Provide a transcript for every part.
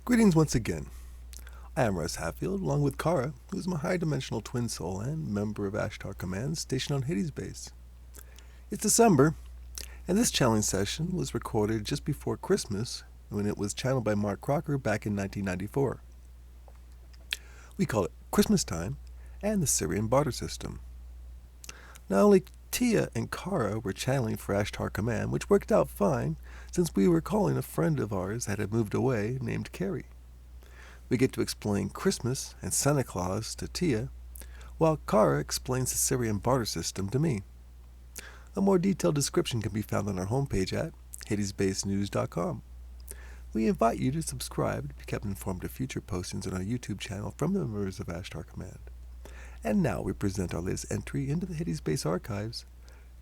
Greetings once again. I am Russ Hatfield, along with Kara, who is my high-dimensional twin soul and member of Ashtar Command stationed on Hades base. It's December, and this challenge session was recorded just before Christmas when it was channeled by Mark Crocker back in 1994. We call it Christmastime and the Sirian Barter system. Not only Tia and Kara were channeling for Ashtar Command, which worked out fine since we were calling a friend of ours that had moved away named Carrie. We get to explain Christmas and Santa Claus to Tia, while Kara explains the Sirian barter system to me. A more detailed description can be found on our homepage at hadesbasenews.com. We invite you to subscribe to be kept informed of future postings on our YouTube channel from the members of Ashtar Command. And now we present our latest entry into the Hades Base archives,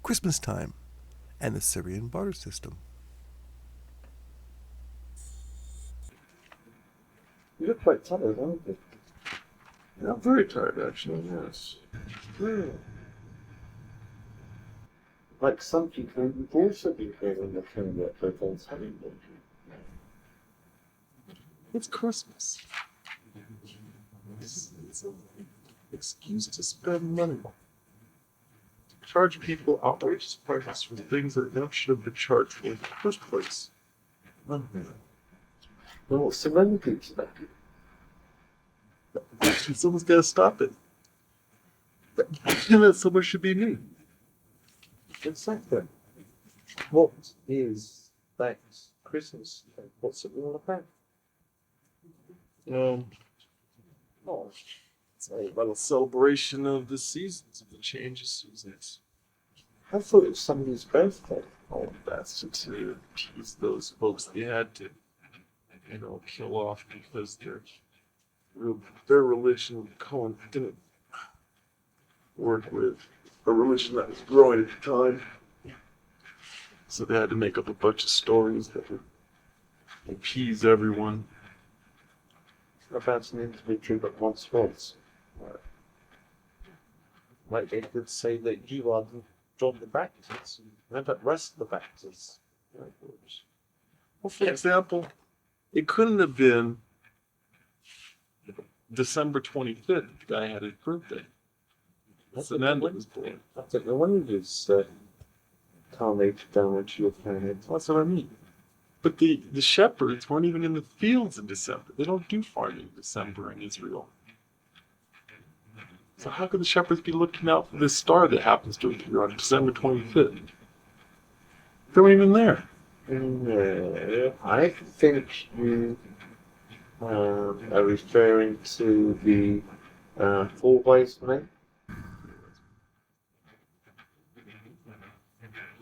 Christmastime and the Sirian barter system. You look quite tired, aren't you? Yeah, I'm very tired, actually, yes. Like some people, you've also been feeling the thing that everyone's having. It's Christmas. It's an excuse to spend money. Charge people outrageous prices for things that never should have been charged for in the first place. Well, what's the remedy to that? Someone's got to stop it. And that someone should be me. Exactly. What is that Christmas? What's it all about? Oh, it's all about a celebration of the seasons, of the change of seasons. I thought it was somebody's birthday. Oh, that's to appease those folks they had to, kill off because their religion didn't work with a religion that was growing at the time. So they had to make up a bunch of stories that would appease everyone. About an individual that once was. Like they could say that you are John the Baptist, and the rest of the Baptists. Well, for example, it couldn't have been December 25th, the guy had his birthday. That's the end of his born. I don't know when you just carnage down to your planet. That's what I mean. But the shepherds weren't even in the fields in December. They don't do farming in December in Israel. So how could the shepherds be looking out for this star that happens to appear on December 25th? They weren't even there. I think you are referring to the four wise men.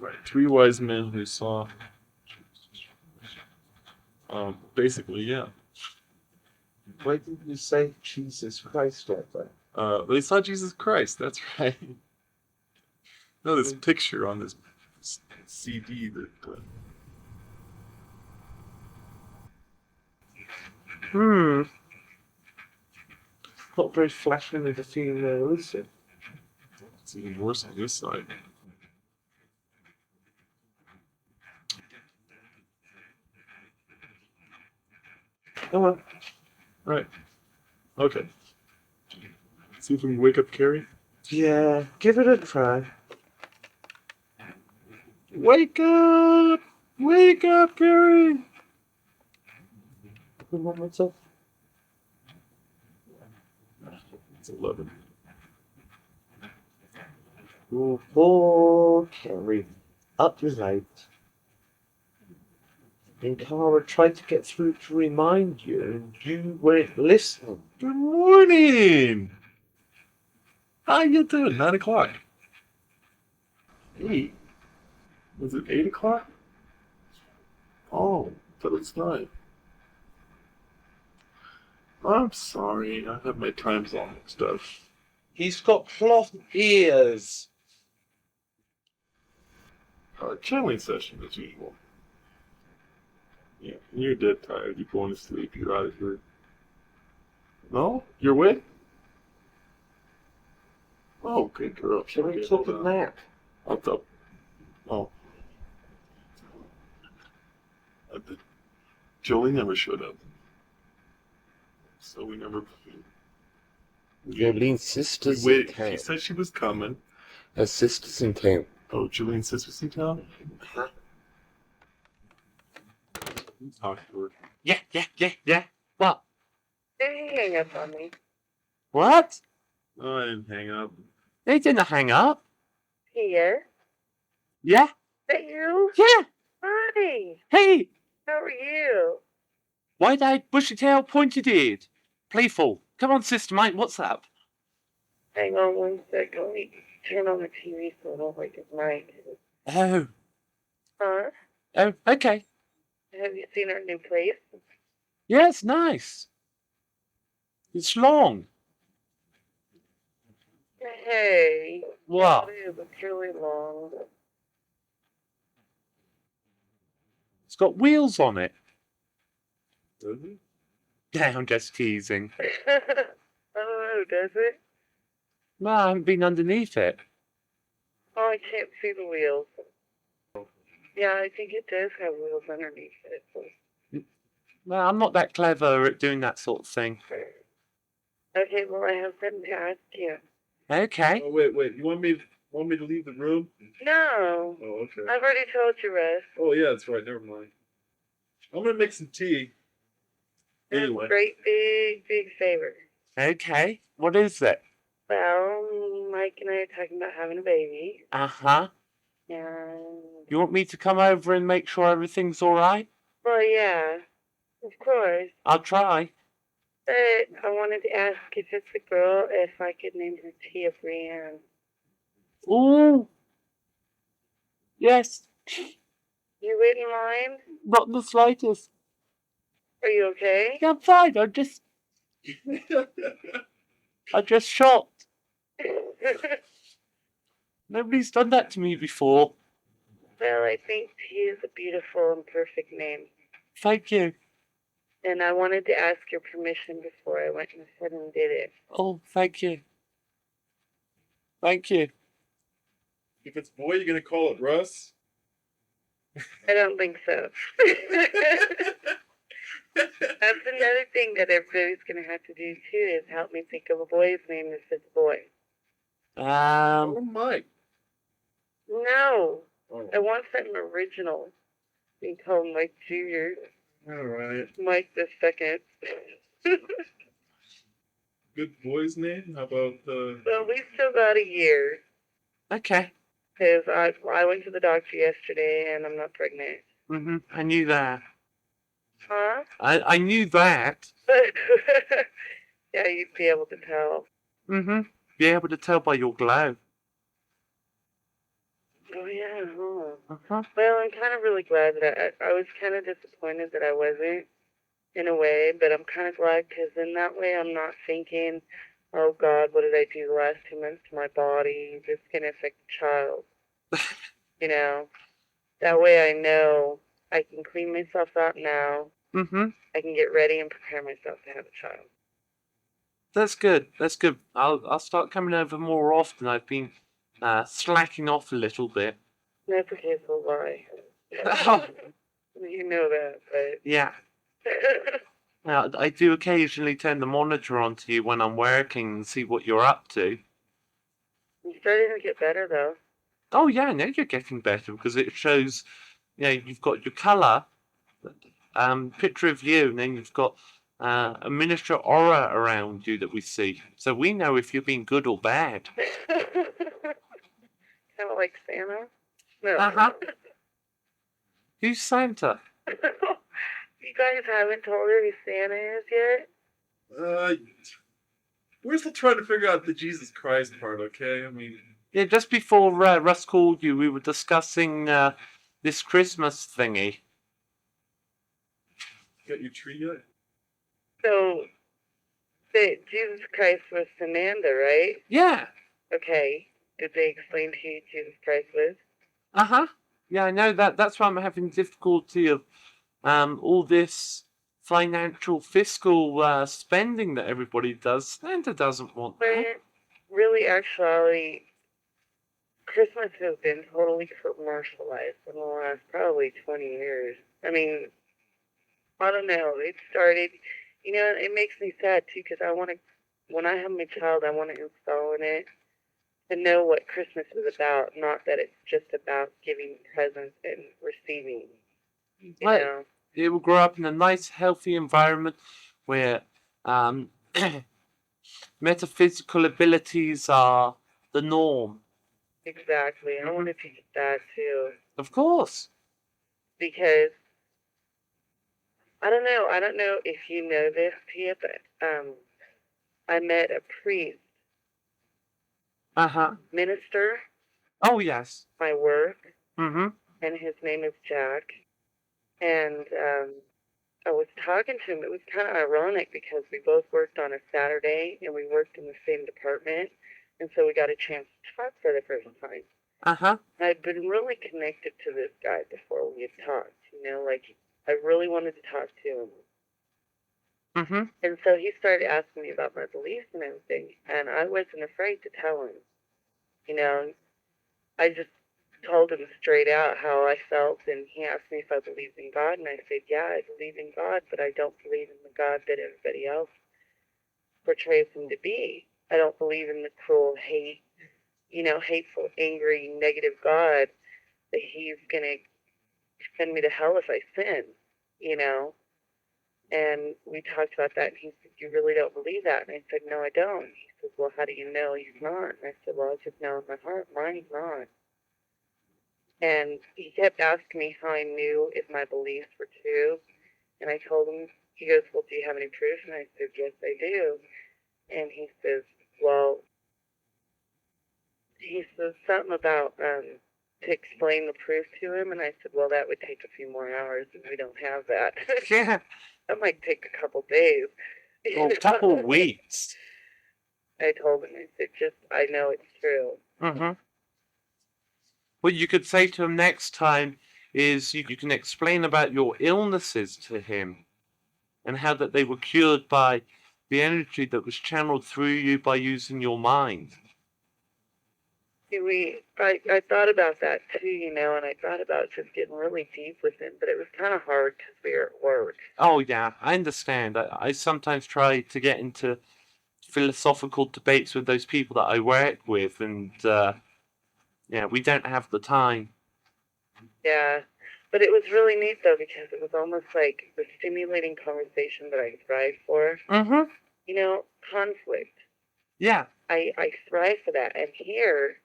Right, three wise men who saw. Basically, yeah. Why didn't you say Jesus Christ right there? They saw Jesus Christ. That's right. No, this picture on this CD that. Not very flattering to feel there, is it? It's even worse on this side. Come on. Right. Okay. See if we can wake up Carrie. Yeah, give it a try. Wake up! Wake up, Carrie! Good one myself. It's 11. Oh, Carrie, up your late. And Cara tried to get through to remind you, and you weren't listening. Good morning! How you doing? 9 o'clock. 8? Was it 8 o'clock? Oh, but it's 9. I'm sorry, I have my times all mixed up. He's got cloth ears. Channeling session as usual. Yeah, you're dead tired. You're going to sleep. You're out of here. No? You're awake? Oh, good girl. Shall we take a nap? I'll tell. Oh. Jolie never showed up. so we never. Julian's sister's in Wait, she town. said she was coming. Her sister's in town. Oh, Julian's sister's in town? Talk to her. Yeah. What? Did he hang up on me? What? Oh, I didn't hang up. They didn't hang up. Here? Yeah? Is that you? Yeah. Hi. Hey, How are you? wide-eyed, bushy-tailed, pointed-eared. Playful. Come on, sister mate, what's up? Hang on one second. Let me turn on the TV so I don't wake his mind. Oh. Huh? Oh, okay. Have you seen our new place? Yeah, it's nice. It's long. Hey. What? It is. It's really long. It's got wheels on it. Really? Yeah, I'm just teasing. I don't know, does it? No, I haven't been underneath it. Oh, I can't see the wheels. Yeah, I think it does have wheels underneath it. No, I'm not that clever at doing that sort of thing. Okay, well, I have something to ask you. Okay. Oh, wait. You want me to leave the room? No. Oh, okay. I've already told you, Russ. Oh, yeah, that's right. Never mind. I'm gonna make some tea. Anyway. Great big favor. Okay. What is it? Well, Mike and I are talking about having a baby, Uh-huh. and You want me to come over and make sure everything's all right? well, yeah, of course. I'll try. But I wanted to ask if it's a girl, if I could name her Tia Brienne. Ooh. Yes. You wouldn't mind? Not the slightest. Are you okay? Yeah, I'm fine. I'm just shocked. Nobody's done that to me before. Well, I think Tia is a beautiful and perfect name. Thank you. And I wanted to ask your permission before I went ahead and did it. Oh, thank you. Thank you. If it's boy, you're gonna call it Russ? I don't think so. That's another thing that everybody's going to have to do, too, is help me think of a boy's name if it's a boy. Oh, Mike. No. Oh. I want something original. We call him Mike Jr. All right. Mike the Second. Good boy's name? How about, Well, we still got a year. Okay. Because I went to the doctor yesterday and I'm not pregnant. Mm-hmm. I knew that. Huh? I knew that. Yeah, you'd be able to tell. Mm-hmm. Be able to tell by your glow. Oh, yeah. Huh. Uh-huh. Well, I'm kind of really glad that I was kind of disappointed that I wasn't, in a way, but I'm kind of glad because in that way I'm not thinking, oh God, what did I do the last 2 months to my body? This is going to affect the child. You know? That way I know I can clean myself out now. Mm-hmm. I can get ready and prepare myself to have a child. That's good. That's good. I'll start coming over more often. I've been slacking off a little bit. That's okay, so why? Oh. You know that, but... Yeah. I do occasionally turn the monitor on to you when I'm working and see what you're up to. You're starting to get better, though. Oh, yeah, I know you're getting better because it shows, you've got your colour, picture of you, and then you've got a miniature aura around you that we see. So we know if you're being good or bad. Kind of like Santa? No. Uh-huh. Who's Santa? You guys haven't told her who Santa is yet? We're still trying to figure out the Jesus Christ part, okay? I mean... Yeah, just before Russ called you, we were discussing this Christmas thingy. Got your tree yet? So, Jesus Christ was Samantha, right? Yeah. Okay. Did they explain who Jesus Christ was? Uh-huh. Yeah, I know that. That's why I'm having difficulty of all this financial, fiscal spending that everybody does. Santa doesn't want that. But really, actually, Christmas has been totally commercialized in the last probably 20 years. I mean, I don't know. It started You know, it makes me sad too because I want to, when I have my child, I want to install in it to know what Christmas is about, not that it's just about giving presents and receiving. You Right. know, It will grow up in a nice, healthy environment where um, metaphysical abilities are the norm. exactly. I want to teach that too Of course. because I don't know. I don't know if you know this, Tia, but I met a priest Uh-huh. minister, Oh, yes. my work, Mm-hmm. and his name is Jack. And I was talking to him. It was kind of ironic because we both worked on a Saturday and we worked in the same department. And so we got a chance to talk for the first time. Uh-huh. I'd been really connected to this guy before we had talked, you know, like I really wanted to talk to him. Mm-hmm. And so he started asking me about my beliefs and everything. And I wasn't afraid to tell him. You know, I just told him straight out how I felt, and he asked me if I believed in God, and I said, yeah, I believe in God, but I don't believe in the God that everybody else portrays him to be. I don't believe in the cruel, hateful, angry, negative God that he's going to send me to hell if I sin, you know? And we talked about that, and he said, you really don't believe that? And I said, no, I don't. He said, well, how do you know he's not? And I said, well, I just know in my heart, mine's not. And he kept asking me how I knew if my beliefs were true. And I told him, he goes, well, do you have any proof? And I said, yes, I do. And he says, well, he says something about to explain the proof to him. And I said, well, that would take a few more hours, and we don't have that. Yeah. That might take a couple days. Well, a couple of weeks. I told him, I said, just, I know it's true. Mm-hmm. What you could say to him next time is you can explain about your illnesses to him and how that they were cured by the energy that was channeled through you by using your mind. I thought about that too, you know, and I thought about just getting really deep with him, but it was kind of hard because we were at work. Oh, yeah, I understand. I sometimes try to get into philosophical debates with those people that I work with, and yeah, we don't have the time. Yeah, but it was really neat though because it was almost like the stimulating conversation that I thrive for. Mm-hmm. You know, conflict. Yeah. I thrive for that, and here,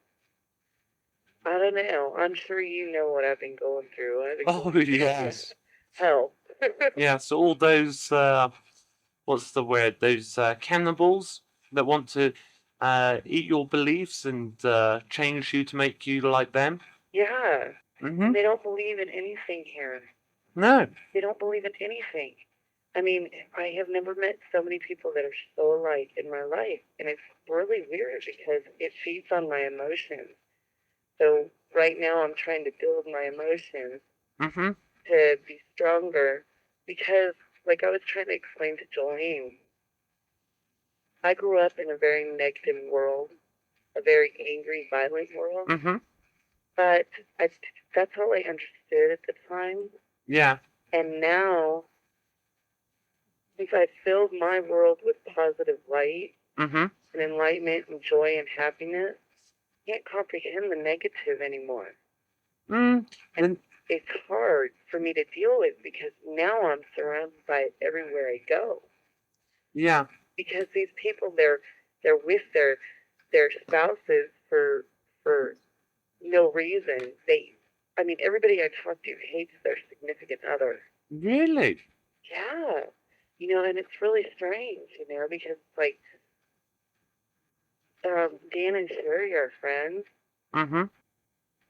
I don't know. I'm sure you know what I've been going through. I've been Oh, going through yes. hell. Yeah, so all those, what's the word? Those cannibals that want to eat your beliefs and change you to make you like them. Yeah, Mm-hmm. and they don't believe in anything here. No. They don't believe in anything. I mean, I have never met so many people that are so alike in my life, and it's really weird because it feeds on my emotions. So right now I'm trying to build my emotions Mm-hmm. to be stronger because, like I was trying to explain to Jolene, I grew up in a very negative world, a very angry, violent world, Mm-hmm. but that's all I understood at the time. Yeah. And now, since I've filled my world with positive light Mm-hmm. and enlightenment and joy and happiness, I can't comprehend the negative anymore. And it's hard for me to deal with because now I'm surrounded by it everywhere I go. Yeah. Because these people, they're with their spouses for no reason. I mean, everybody I talk to hates their significant other. Really? Yeah, you know, and it's really strange, you know, because it's like Dan and Sherry are friends. Mm-hmm.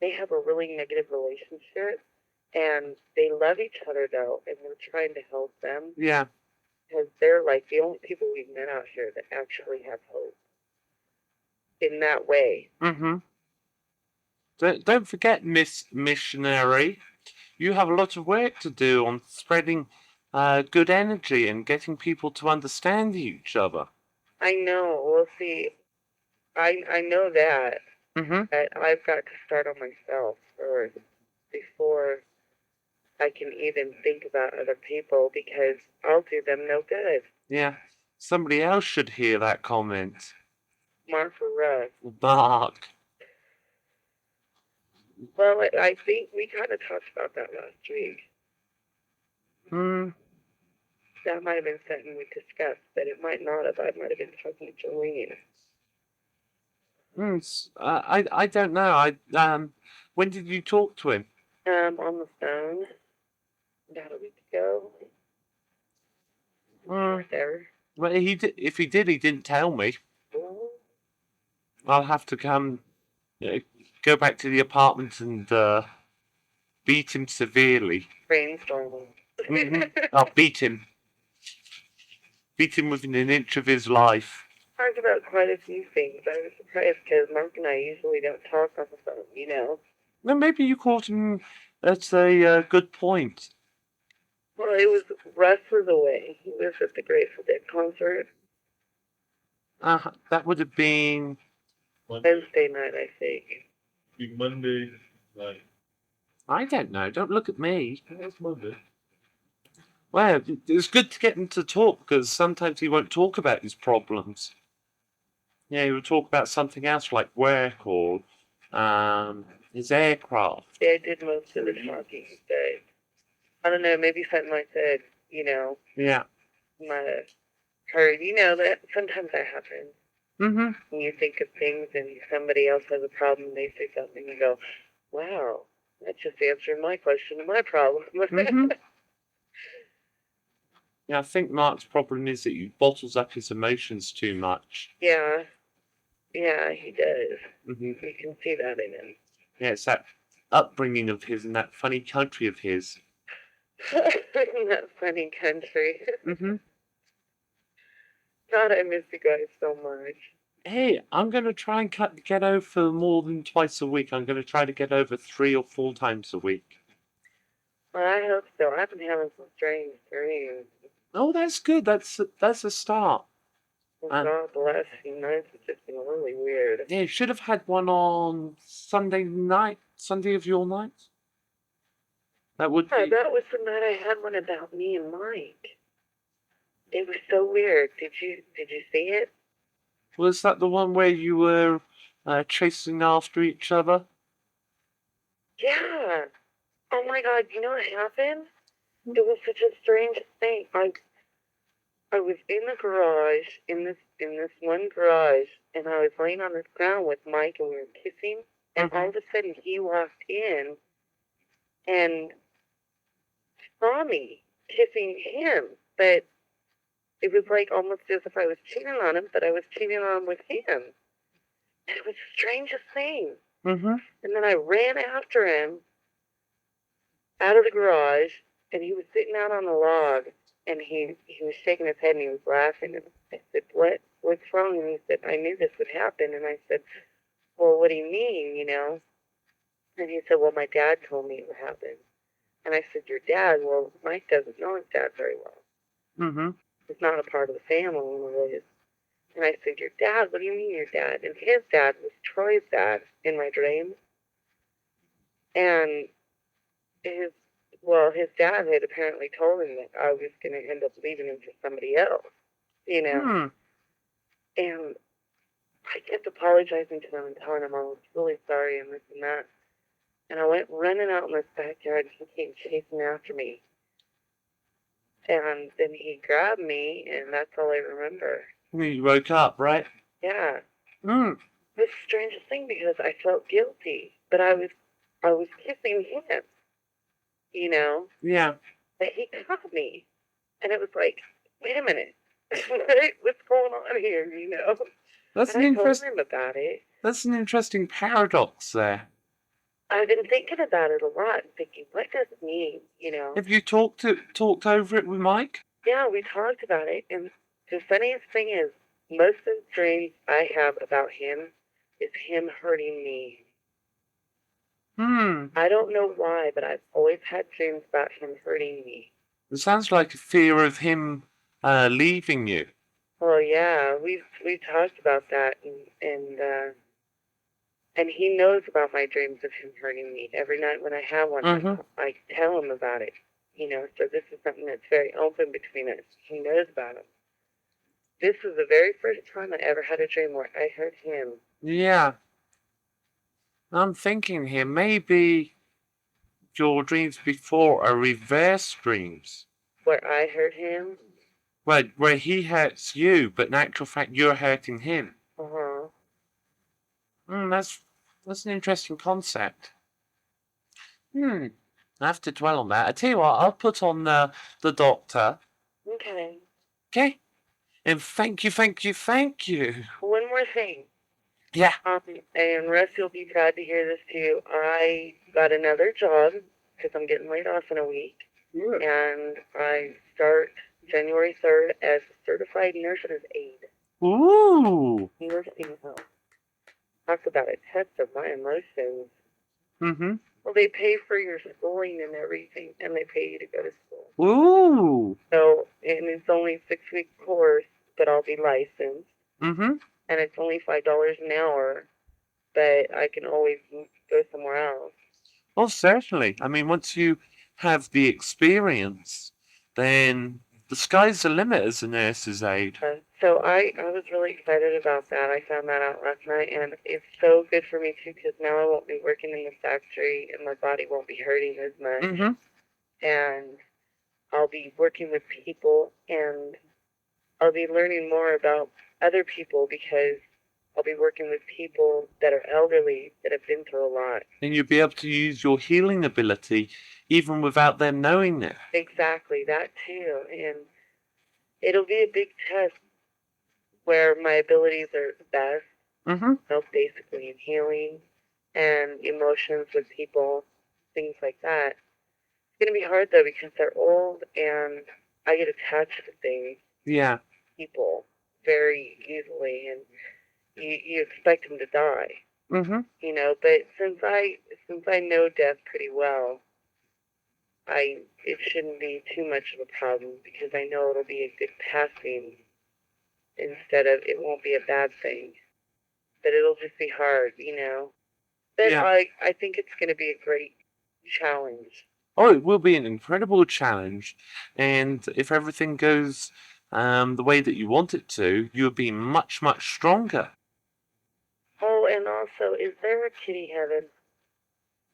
They have a really negative relationship, and they love each other though, and we're trying to help them. Yeah. Because they're like the only people we've met out here that actually have hope in that way. Mm-hmm. Don't forget, Miss Missionary, you have a lot of work to do on spreading good energy and getting people to understand each other. I know. We'll see. I know that. Mm-hmm. That I've got to start on myself first before I I can even think about other people because I'll do them no good. Yeah. Somebody else should hear that comment. Mark or Russ. Mark. Well, I think we kind of talked about that last week. Hmm. That might have been something we discussed, but it might not have. I might have been talking to Jolene. I don't know. When did you talk to him? On the phone about a week ago. There. Well, if he did, he didn't tell me. Well, I'll have to come, go back to the apartment and beat him severely. brainstorming. I'll beat him. Beat him within an inch of his life. Talked about quite a few things. I was surprised because Mark and I usually don't talk on the phone, you know. Well, maybe you caught him at a good point. Well, it was Russ was away. He was at the Grateful Dead concert That would have been. Wednesday night, I think. Monday night. I don't know. Don't look at me. That's Monday. Well, it's good to get him to talk because sometimes he won't talk about his problems. Yeah, he will talk about something else like work or his aircraft. Yeah, I did most of the talking today. I don't know, maybe something like that, you know, Yeah. might have heard. You know, that sometimes that happens. Mm-hmm. When you think of things and somebody else has a problem, they say something and go, wow, that's just answering my question and my problem. Mm-hmm. Yeah, I think Mark's problem is that he bottles up his emotions too much. Yeah, he does. Mm-hmm. You can see that in him. Yeah, it's that upbringing of his in that funny country of his. In that funny country. Mm-hmm. God, I miss you guys so much. Hey, I'm going to try and get over more than twice a week. I'm going to try to get over 3 or 4 times a week. Well, I hope so. I've been having some strange dreams. Oh, that's good. That's a start. God, the last few nights have just been really weird. Yeah, you should have had one on Sunday night, Sunday of your night. That would Yeah, be. that was the night I had one about me and Mike. It was so weird. Did you see it? Was that the one where you were chasing after each other? Yeah. Oh my God, you know what happened? It was such a strange thing. I was in the garage, in this one garage, and I was laying on the ground with Mike and we were kissing, and all of a sudden he walked in and saw me kissing him, but it was like almost as if I was cheating on him, but I was cheating on him with him. And it was the strangest thing. Mm-hmm. And then I ran after him out of the garage, and he was sitting out on the log, and he was shaking his head and he was laughing. And I said, what's wrong? And he said, I knew this would happen. And I said, well, what do you mean, you know? And he said, well, my dad told me it would happen. And I said, your dad? Well, Mike doesn't know his dad very well. Mm-hmm. He's not a part of the family anyways. And I said, your dad? What do you mean your dad? And his dad was Troy's dad in my dream. And his dad had apparently told him that I was going to end up leaving him for somebody else, you know. And I kept apologizing to him and telling him I was really sorry and this and that. And I went running out in this backyard and he came chasing after me. And then he grabbed me, and that's all I remember. You woke up, right? Yeah. Mm. It was the strangest thing because I felt guilty, but I was kissing him, you know. Yeah. But he caught me, and it was like, wait a minute, what's going on here, you know? That's and an I told interesting. him about it. That's an interesting paradox there. I've been thinking about it a lot, thinking, what does it mean, you know? Have you talked over it with Mike? Yeah, we talked about it, and the funniest thing is, most of the dreams I have about him is him hurting me. I don't know why, but I've always had dreams about him hurting me. It sounds like a fear of him leaving you. Well, yeah, we talked about that, And he knows about my dreams of him hurting me. Every night when I have one, Mhm. I tell him about it. So this is something that's very open between us. He knows about it. This was the very first time I ever had a dream where I hurt him. Yeah. I'm thinking here, maybe your dreams before are reverse dreams. Where I hurt him? Where he hurts you, but in actual fact you're hurting him. Uh-huh. That's an interesting concept. I have to dwell on that. I tell you what, I'll put on the doctor. Okay. Okay? And thank you. One more thing. Yeah. And Russ, you'll be glad to hear this too. I got another job because I'm getting laid off in a week. And I start January 3rd as a certified nurse's aide. Ooh. Nursing home. Talk about a test of my emotions. Mm-hmm. Well, they pay for your schooling and everything, and they pay you to go to school. Ooh. So, and it's only a 6-week course, but I'll be licensed. Mm-hmm. And it's only $5 an hour, but I can always go somewhere else. Oh, certainly. I mean, once you have the experience, then the sky's the limit as a nurse's aide. So I was really excited about that. I found that out last night, and it's so good for me too, because now I won't be working in the factory, and my body won't be hurting as much. Mm-hmm. And I'll be working with people, and I'll be learning more about other people, because I'll be working with people that are elderly, that have been through a lot. And you'll be able to use your healing ability even without them knowing it. Exactly, that too. And it'll be a big test where my abilities are the best. Mm-hmm. Basically in healing and emotions with people, things like that. It's going to be hard though, because they're old and I get attached to things. Yeah. People very easily, and you expect them to die. Mm-hmm. But since I know death pretty well, it shouldn't be too much of a problem, because I know it'll be a good passing instead of, it won't be a bad thing. But it'll just be hard, But Yeah. I think it's going to be a great challenge. Oh, it will be an incredible challenge. And if everything goes the way that you want it to, you'll be much, much stronger. Oh, and also, is there a kitty heaven?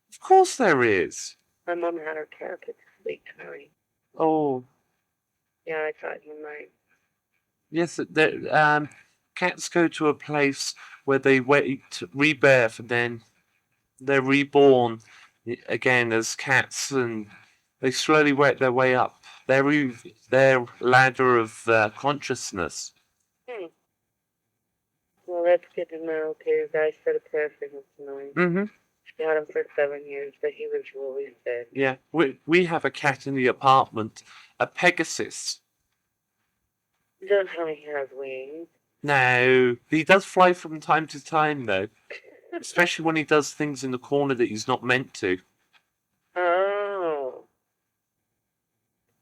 Of course there is. My mom had her cat put to sleep tonight. Oh. Yeah, I thought you might. Yes, cats go to a place where they wait rebirth, and then they're reborn again as cats, and they slowly work their way up their ladder of consciousness. Well, that's good to know, because I said a prayer for him tonight. Mm-hmm. She had him for 7 years, but he was really sick. Yeah, we have a cat in the apartment, a Pegasus. Don't tell me he has wings. No, he does fly from time to time, though. Especially when he does things in the corner that he's not meant to. Oh.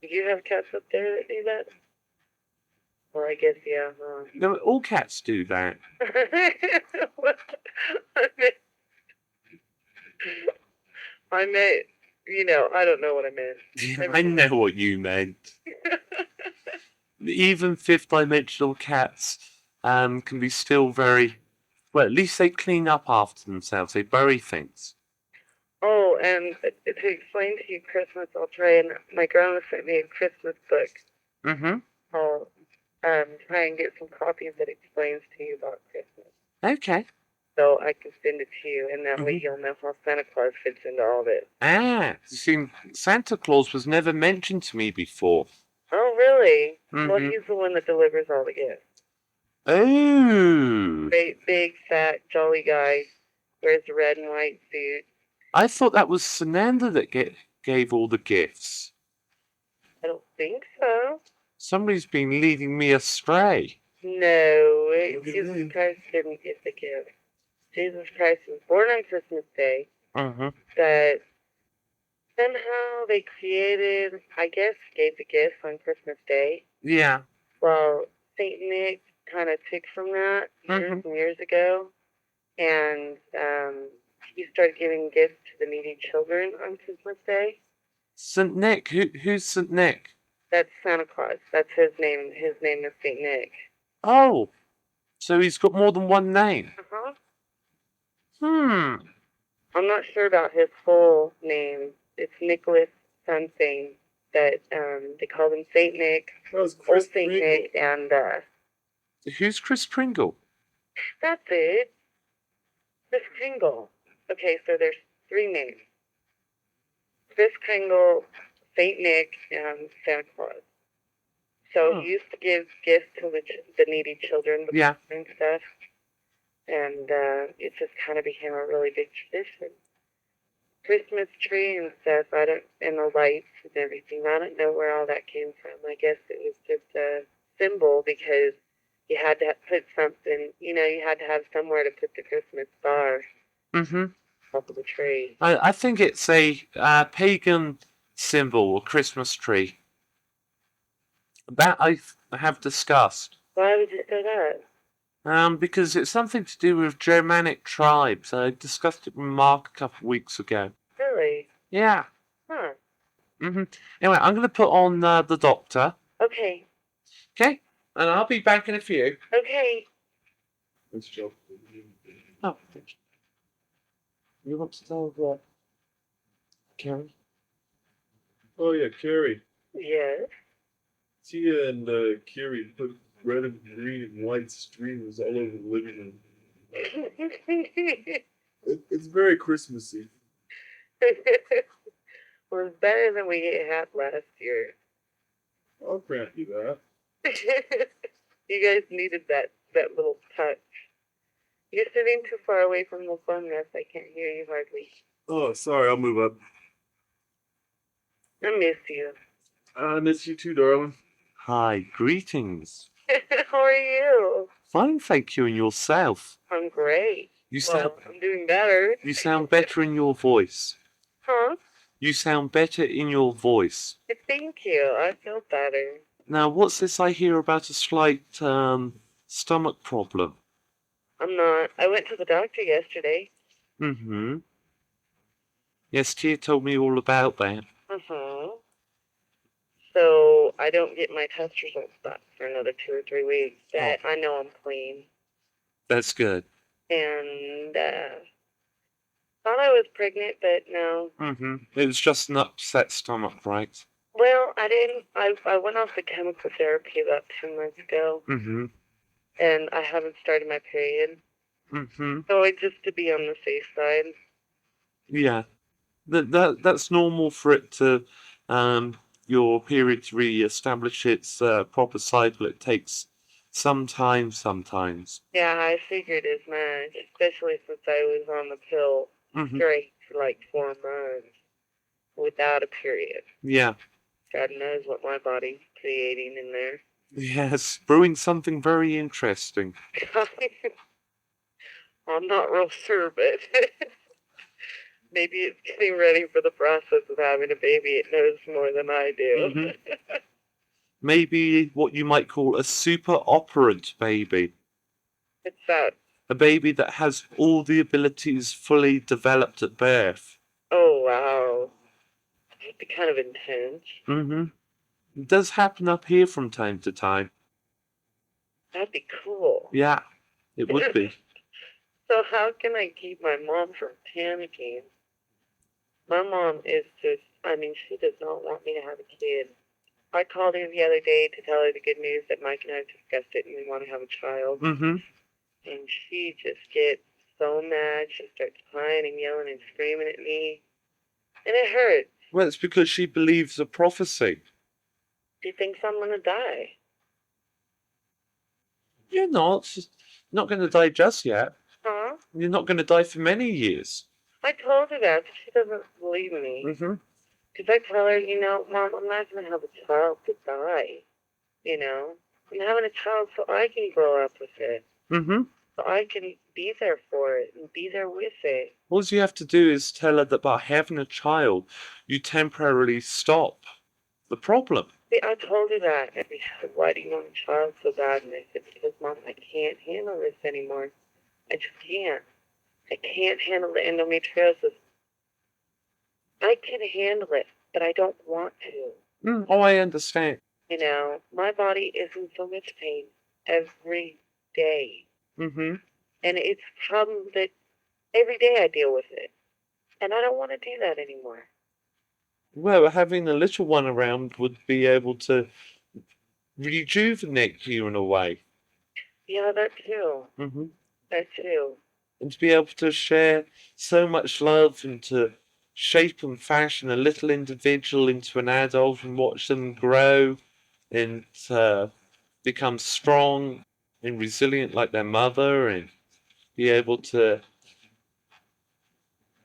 Do you have cats up there that do that? Well, I guess, yeah. No, all cats do that. I meant, I don't know what I meant. I know what you meant. Even fifth-dimensional cats can be still very... Well, at least they clean up after themselves. They bury things. Oh, and to explain to you Christmas, I'll try, and my grandma sent me a Christmas book. Mm-hmm. I'll try and get some copies that explains to you about Christmas. Okay. So I can send it to you, and that way you'll know how Santa Claus fits into all this. Ah, see, Santa Claus was never mentioned to me before. Oh, really? Mm-hmm. Well, he's the one that delivers all the gifts. Oh. Big, fat, jolly guy, wears a red and white suit. I thought that was Sananda that gave all the gifts. I don't think so. Somebody's been leading me astray. No, Jesus Christ didn't get the gift. Jesus Christ was born on Christmas Day, but somehow they created, I guess, gave the gifts on Christmas Day. Yeah. Well, St. Nick kind of took from that years and years ago, and he started giving gifts to the needy children on Christmas Day. St. Nick. Who's St. Nick? That's Santa Claus. That's his name. His name is Saint Nick. Oh, so he's got more than one name. Uh-huh. Hmm. I'm not sure about his full name. It's Nicholas something that they call him Saint Nick, That was Old Chris Saint Pringle. Nick, and Who's Chris Pringle? that's it. Chris Kringle. Okay, so there's three names. Chris Kringle, Saint Nick, and Santa Claus. So Oh. he used to give gifts to the needy children Yeah. and stuff. And it just kind of became a really big tradition. Christmas tree and stuff, and the lights and everything. I don't know where all that came from. I guess it was just a symbol because you had to put something, you had to have somewhere to put the Christmas star Mm-hmm. up of the tree. I think it's a pagan symbol or Christmas tree. That I have discussed. Why would you say that? Because it's something to do with Germanic tribes. I discussed it with Mark a couple of weeks ago. Really? Yeah. Huh. Mm-hmm. Anyway, I'm going to put on the doctor. Okay. Okay? And I'll be back in a few. Okay. Let's jump. Oh, thank you. You want to tell Karen? Oh yeah, Carrie. Yes. Tia and Carrie put red and green and white streamers all over the living room. It's very Christmassy. Well, it's better than we had last year. I'll grant you that. You guys needed that little touch. You're sitting too far away from the phone, Russ. I can't hear you hardly. Oh, sorry, I'll move up. I miss you. I miss you too, darling. Hi, greetings. How are you? Fine, thank you, and yourself. I'm great. You Well, I'm doing better. sound better in your voice. Huh? You sound better in your voice. Thank you. I feel better. Now, what's this I hear about a slight stomach problem? I'm not. I went to the doctor yesterday. Mm-hmm. Yes, Tia told me all about that. Uh-huh. So I don't get my test results back for another 2 or 3 weeks. But I know I'm clean. That's good. And thought I was pregnant, but no. Mm-hmm. It was just an upset stomach, right? Well, I didn't. I went off the chemical therapy about 2 months ago, Mm-hmm. and I haven't started my period. Mm-hmm. So just to be on the safe side. Yeah. That's normal for it to your period to re-establish its proper cycle. It takes some time sometimes. Yeah, I figured as much, especially since I was on the pill Mm-hmm. straight for like 4 months without a period. Yeah. God knows what my body's creating in there. Yes, brewing something very interesting. I'm not real sure, but maybe it's getting ready for the process of having a baby. It knows more than I do. Mhm. Maybe what you might call a super operant baby. It's that. A baby that has all the abilities fully developed at birth. Oh, wow. That'd be kind of intense. Mm-hmm. It does happen up here from time to time. That'd be cool. Yeah, it would be. So how can I keep my mom from panicking? My mom is just, she does not want me to have a kid. I called her the other day to tell her the good news that Mike and I discussed it and we want to have a child. Mm-hmm. And she just gets so mad. She starts crying and yelling and screaming at me. And it hurts. Well, it's because she believes a prophecy. She thinks I'm going to die. You're not. She's not going to die just yet. Huh? You're not going to die for many years. I told her that, but she doesn't believe me. Mm-hmm. Because I tell her, Mom, I'm not going to have a child to die. I'm having a child so I can grow up with it. Mm-hmm. So I can be there for it and be there with it. All you have to do is tell her that by having a child, you temporarily stop the problem. See, I told her that. And she said, why do you want a child so bad? And I said, because, Mom, I can't handle this anymore. I just can't. I can't handle the endometriosis. I can handle it, but I don't want to. Oh, I understand. You know, my body is in so much pain every day. Mm-hmm. And it's a problem that every day I deal with it. And I don't want to do that anymore. Well, having a little one around would be able to rejuvenate you in a way. Yeah, that too. Mm-hmm. That too. And to be able to share so much love and to shape and fashion a little individual into an adult and watch them grow and become strong and resilient like their mother, and be able to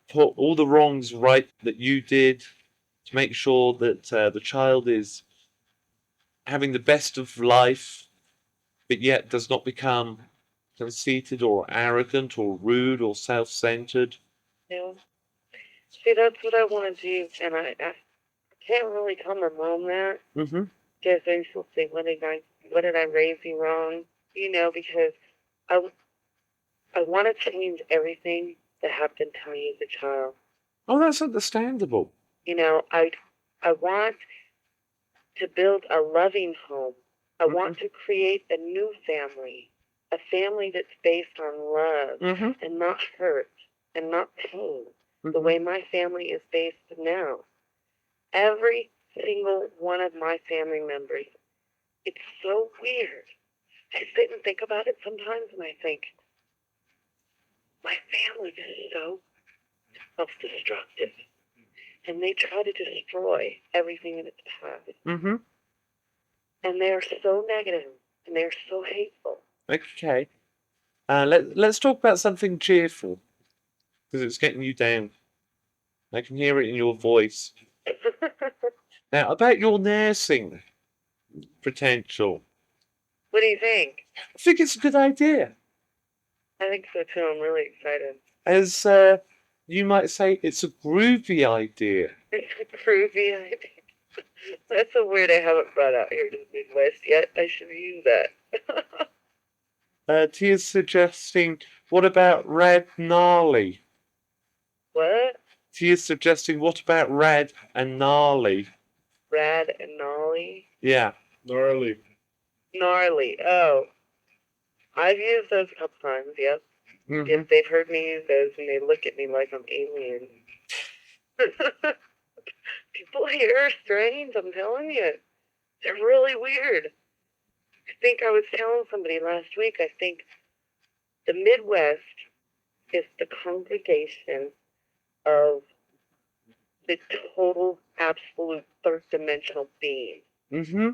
put all the wrongs right that you did to make sure that the child is having the best of life, but yet does not become conceited or arrogant or rude or self-centered. Yeah. See, that's what I want to do. And I can't really tell my mom that. Mm-hmm. Because then she'll say, what did I raise you wrong? You know, because I want to change everything that happened to me as a child. Oh, that's understandable. You know, I want to build a loving home. I want to create a new family, a family that's based on love and not hurt and not pain, the way my family is based now. Every single one of my family members, it's so weird. I sit and think about it sometimes and I think, my family is so self-destructive. And they try to destroy everything in its path. Mm-hmm. And they're so negative and they're so hateful. Okay. Let's talk about something cheerful, because it's getting you down. I can hear it in your voice. Now, about your nursing potential. What do you think? I think it's a good idea. I think so too. I'm really excited. As you might say, it's a groovy idea. It's a groovy idea. That's a word I haven't brought out here to the Midwest yet. I should use that. Tia's suggesting, what about Rad Gnarly? What? Tia's suggesting, what about Rad and Gnarly? Rad and gnarly? Yeah. Gnarly. Gnarly. Oh. I've used those a couple times, yes. Mm-hmm. Yes, they've heard me use those and they look at me like I'm alien. People here are strange, I'm telling you. They're really weird. I think I was telling somebody last week, I think the Midwest is the congregation of the total, absolute, third dimensional being. Mm-hmm.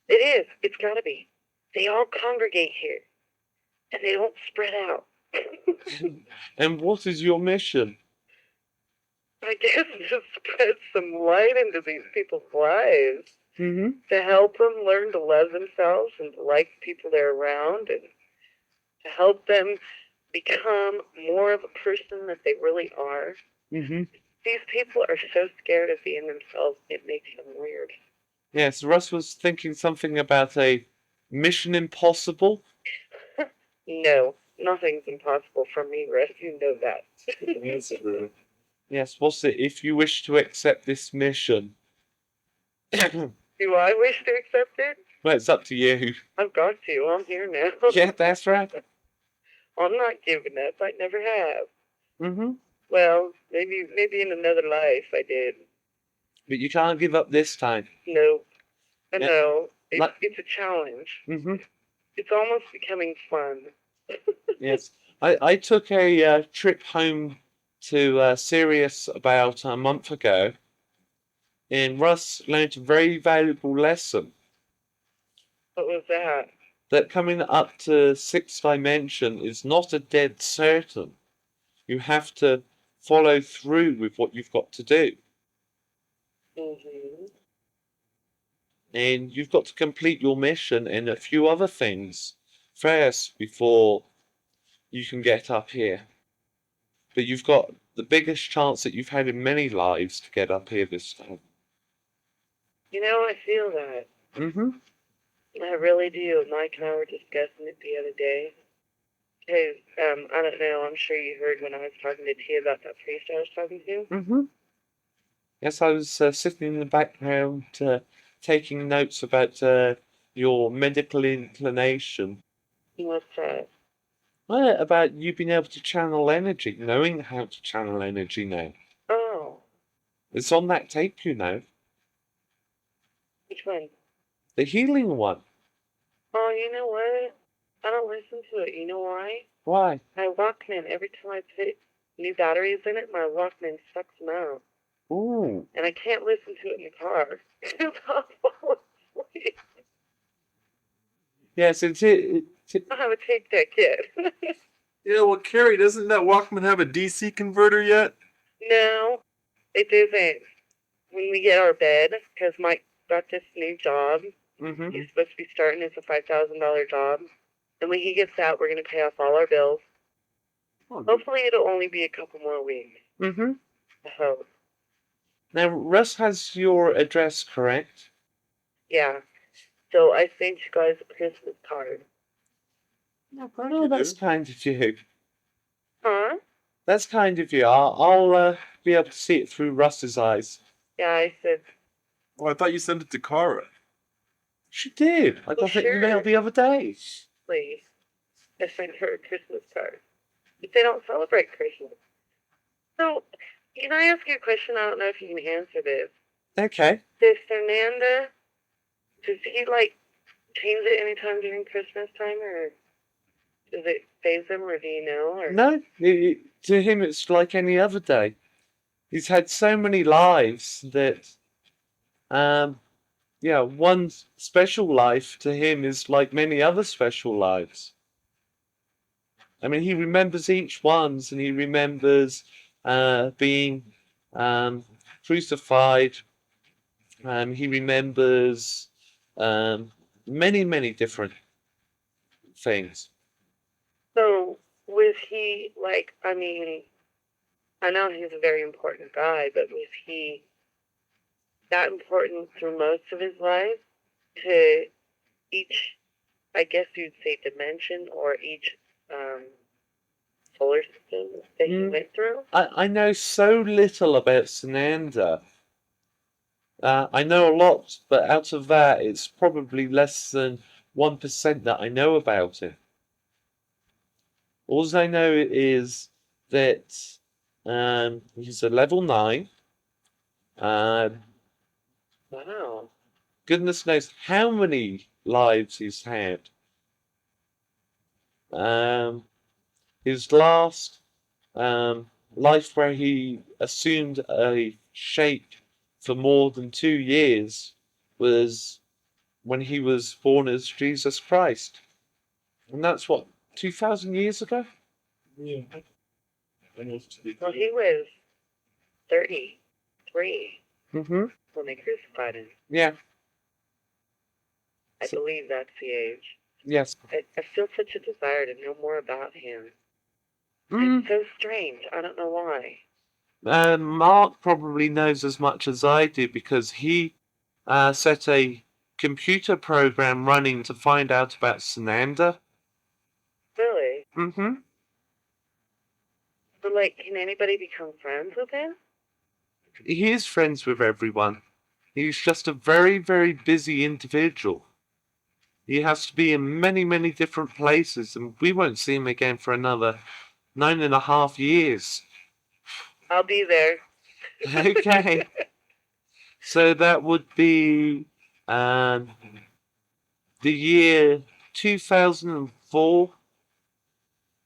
It is. It's got to be. They all congregate here. And they don't spread out. And what is your mission? I guess to spread some light into these people's lives. Mm-hmm. To help them learn to love themselves and to like the people they're around, and to help them become more of a person that they really are. Mm-hmm. These people are so scared of being themselves, it makes them weird. Yes, Russ was thinking something about a Mission Impossible. No, nothing's impossible for me, Russ. You know that. That's true. Yes, what's it? If you wish to accept this mission. Do I wish to accept it? Well, it's up to you. I've got to. I'm here now. Yeah, that's right. I'm not giving up. I never have. Mm-hmm. Well, maybe in another life I did. But you can't give up this time. No. Yeah. No. It's a challenge. Mm-hmm. It's almost becoming fun. Yes. I took a trip home to Sirius about a month ago, and Russ learned a very valuable lesson. What was that? That coming up to 6th dimension is not a dead certain. You have to follow through with what you've got to do. Mm-hmm. And you've got to complete your mission and a few other things first before you can get up here. But you've got the biggest chance that you've had in many lives to get up here this time. You know, I feel that. Mm-hmm. I really do. Mike and I were discussing it the other day. Because, I don't know, I'm sure you heard when I was talking to Tia about that priest I was talking to. Mm-hmm. Yes, I was sitting in the background taking notes about your medical inclination. What's that? Well, about you being able to channel energy, knowing how to channel energy now. Oh, It's on that tape, you know. which one? The healing one. Oh, you know what? I don't listen to it. You know why? Why? My Walkman, every time I put new batteries in it, my Walkman sucks them out. Ooh. And I can't listen to it in the car. I'll fall asleep. Yes, it. I don't have a tape deck yet. Yeah, well, Carrie, doesn't that Walkman have a DC converter yet? No, it isn't. When we get our bed, because Mike got this new job, Mm-hmm. he's supposed to be starting as a $5,000 job. And when he gets out, we're going to pay off all our bills. Oh, Hopefully, it'll only be a couple more weeks. Mm-hmm. I hope. Now, Russ has your address correct. Yeah. So I sent you guys a Christmas card. Oh, that's kind of you. Huh? That's kind of you. I'll be able to see it through Russ's eyes. Yeah, I said, Oh, I thought you sent it to Kara. She did. I got it in the mail sure. the other day. Please. I sent her a Christmas card. But they don't celebrate Christmas. So, can I ask you a question? I don't know if you can answer this. Okay. Does Fernanda, does he, like, change it anytime during Christmas time, or does it phase him, or do you know? Or No, to him it's like any other day. He's had so many lives that, yeah, one special life to him is like many other special lives. I mean, he remembers each one, and he remembers being crucified. He remembers many, many different things. So, was he, like, I mean, I know he's a very important guy, but was he that important through most of his life to each, I guess you'd say, dimension or each solar system that he went through? I know so little about Sananda. I know a lot, but out of that, it's probably less than 1% that I know about him. All I know is that he's a level 9. Wow. Goodness knows how many lives he's had. His last life where he assumed a shape for more than 2 years was when he was born as Jesus Christ. And that's what, 2,000 years ago? Yeah. Almost. Well, he was 33 Mm-hmm. when they crucified him. Yeah. I believe that's the age. Yes. I feel such a desire to know more about him. Mm. It's so strange. I don't know why. Mark probably knows as much as I do because he set a computer program running to find out about Sananda. Really? Mm-hmm. But, like, can anybody become friends with him? He is friends with everyone. He's just a very, very busy individual. He has to be in many, many different places, and we won't see him again for another 9.5 years. I'll be there. Okay. So that would be the year 2004.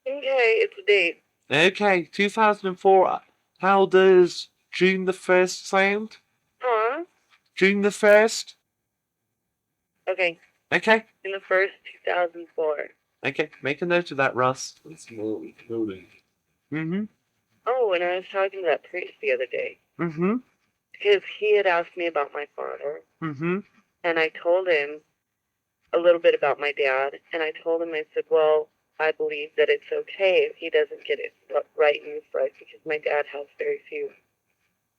Okay, it's a date. Okay, 2004. How does June the 1st sound? Huh? June the 1st? Okay, Okay. in the first 2004. Okay, make a note of that, Russ. That's noted. Mm-hmm. Oh, and I was talking to that priest the other day. Mm-hmm. Because he had asked me about my father. Mm-hmm. And I told him a little bit about my dad. And I told him, I said, well, I believe that it's okay if he doesn't get it right in this life. Because my dad has very few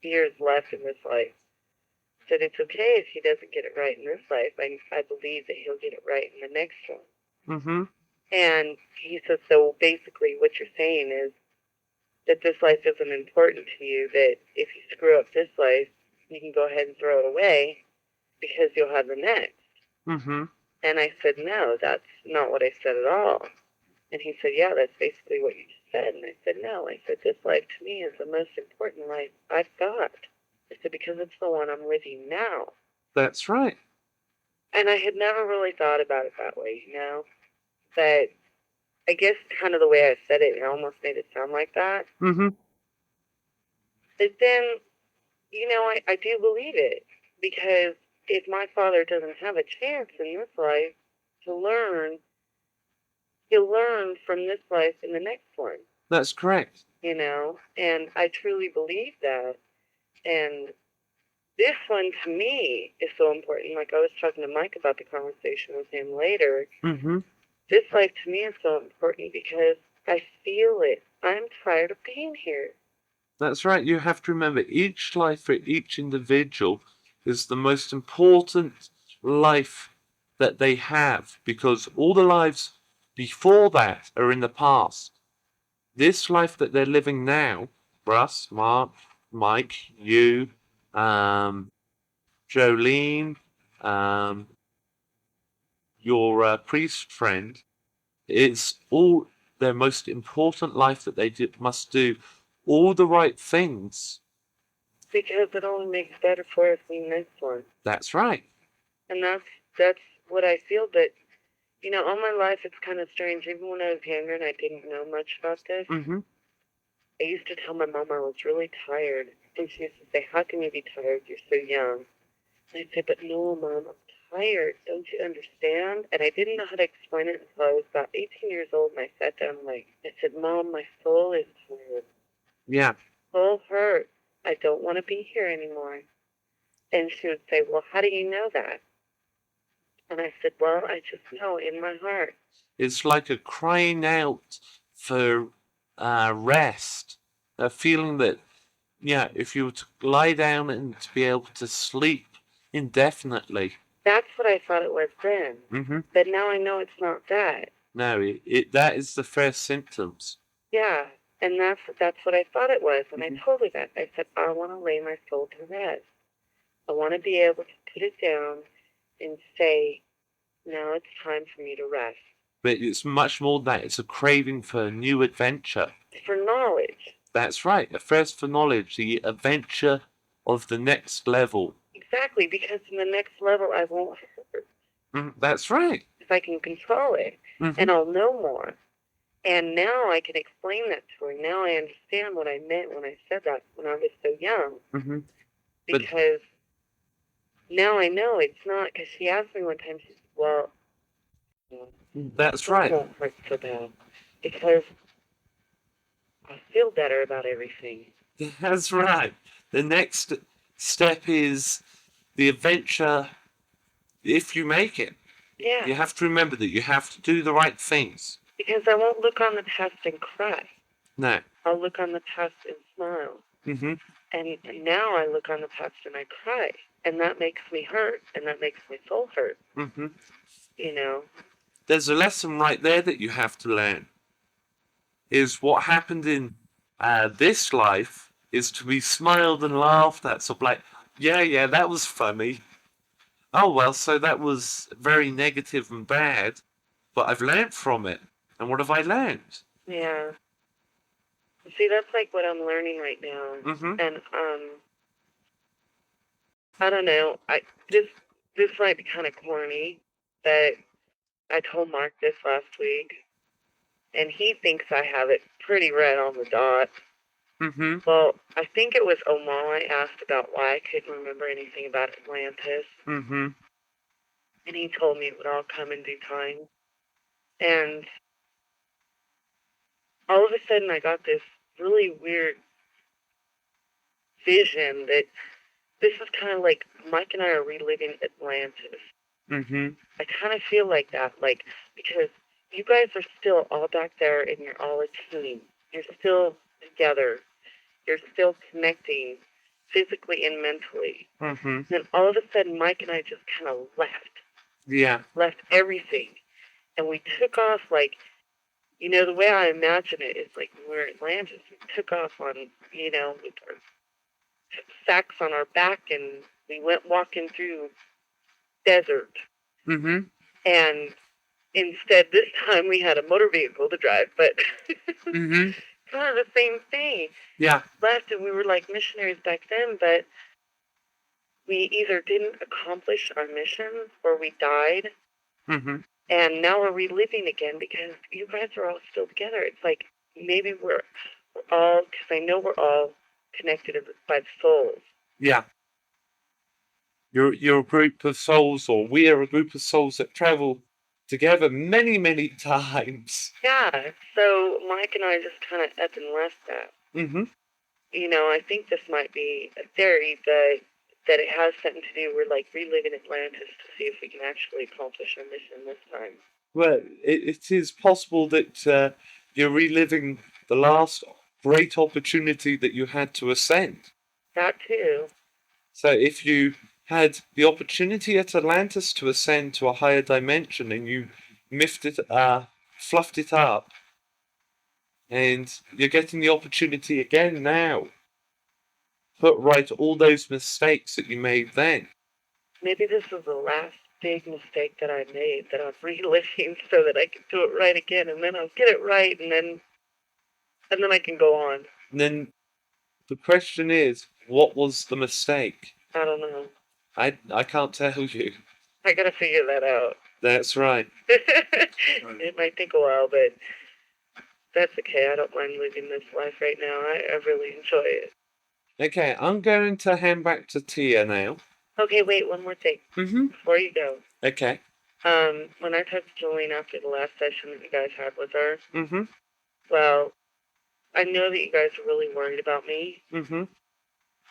years left in this life. I said, it's okay if he doesn't get it right in this life. I believe that he'll get it right in the next one. Mm-hmm. And he said, so basically what you're saying is that this life isn't important to you, that if you screw up this life, you can go ahead and throw it away because you'll have the next. Mm-hmm. And I said, no, that's not what I said at all. And he said, yeah, that's basically what you just said. And I said, no. I said, this life to me is the most important life I've got. I said, because it's the one I'm living now. That's right. And I had never really thought about it that way, you know? But I guess kind of the way I said it, it almost made it sound like that. Mm-hmm. But then, you know, I do believe it. Because if my father doesn't have a chance in this life to learn, he'll learn from this life in the next one. That's correct. You know? And I truly believe that. And this one to me is so important. Like I was talking to Mike about the conversation with him later. Mm-hmm. This life to me is so important because I feel it. I'm tired of being here. That's right. You have to remember each life for each individual is the most important life that they have, because all the lives before that are in the past. This life that they're living now, Russ, Mark, Mike, you, Jolene, your priest friend, it's all their most important life that they must do all the right things. Because it only makes better for us in this one. That's right. And that's what I feel. But, you know, all my life it's kind of strange. Even when I was younger and I didn't know much about this, Mm-hmm. I used to tell my mom I was really tired. And she used to say, how can you be tired? You're so young. And I'd say, but no, Mom, I'm tired. Don't you understand? And I didn't know how to explain it until I was about 18 years old. And I sat down and I said, Mom, my soul is tired. Yeah. Soul hurt. I don't want to be here anymore. And she would say, well, how do you know that? And I said, well, I just know in my heart. It's like a crying out for rest, a feeling that, yeah, if you were to lie down and to be able to sleep indefinitely. That's what I thought it was then. Mm-hmm. But now I know it's not that. No, that is the first symptoms. Yeah, and that's what I thought it was. And I told her that. I said, I want to lay my soul to rest. I want to be able to put it down and say, now it's time for me to rest. But it's much more than that. It's a craving for new adventure. For knowledge. That's right. A thirst for knowledge, the adventure of the next level. Exactly, because in the next level I won't hurt. That's right. If I can control it, and I'll know more. And now I can explain that to her. Now I understand what I meant when I said that when I was so young. Mm-hmm. Because now I know it's not, because she asked me one time, she said, well, that's right. It won't hurt so bad, because I feel better about everything. That's right. The next step is the adventure, if you make it. Yeah. You have to remember that you have to do the right things. Because I won't look on the past and cry. No. I'll look on the past and smile. Mm-hmm. And now I look on the past and I cry. And that makes me hurt, and that makes my soul hurt. Mm-hmm. You know? There's a lesson right there that you have to learn. Is what happened in this life is to be smiled and laughed at. So like, yeah, that was funny. Oh, well, so that was very negative and bad, but I've learned from it. And what have I learned? Yeah. See, that's like what I'm learning right now. Mm-hmm. And, I don't know. This might be kind of corny, but I told Mark this last week, and he thinks I have it pretty right on the dot. Mm-hmm. Well, I think it was Omal I asked about why I couldn't remember anything about Atlantis. Mm-hmm. And he told me it would all come in due time. And all of a sudden I got this really weird vision that this is kind of like Mike and I are reliving Atlantis. Mm-hmm. I kind of feel like that, like, because you guys are still all back there and you're all a team. You're still together. You're still connecting physically and mentally. Mm-hmm. And then all of a sudden Mike and I just kind of left. Yeah. Left everything. and we took off like, the way I imagine it is like when we were in Atlantis, we took off on, with our sacks on our back, and we went walking through desert. Mm-hmm. And instead, this time we had a motor vehicle to drive, but Mm-hmm. kind of the same thing. Yeah. Left, and we were like missionaries back then, but we either didn't accomplish our mission or we died. Mm-hmm. And now we're reliving again because you guys are all still together. It's like maybe we're all, because I know we're all connected by the souls. Yeah. You're a group of souls, or we are a group of souls that travel together many, many times. Yeah, so Mike and I just kind of up and left that. Mm-hmm. I think this might be a theory, but that it has something to do with like reliving Atlantis to see if we can actually accomplish our mission this time. Well, it is possible that you're reliving the last great opportunity that you had to ascend. That too. So if you had the opportunity at Atlantis to ascend to a higher dimension and you fluffed it up, and you're getting the opportunity again now, put right all those mistakes that you made then. Maybe this is the last big mistake that I made that I'm reliving so that I can do it right again, and then I'll get it right, and then I can go on. And then the question is, what was the mistake? I don't know. I can't tell you. I gotta figure that out. That's right. It might take a while, but that's okay. I don't mind living this life right now. I really enjoy it. Okay, I'm going to hand back to Tia now. Okay, wait, one more thing Mm-hmm. before you go. Okay. When I talked to Jolene after the last session that you guys had with her, Mm-hmm. well, I know that you guys are really worried about me. Mm-hmm.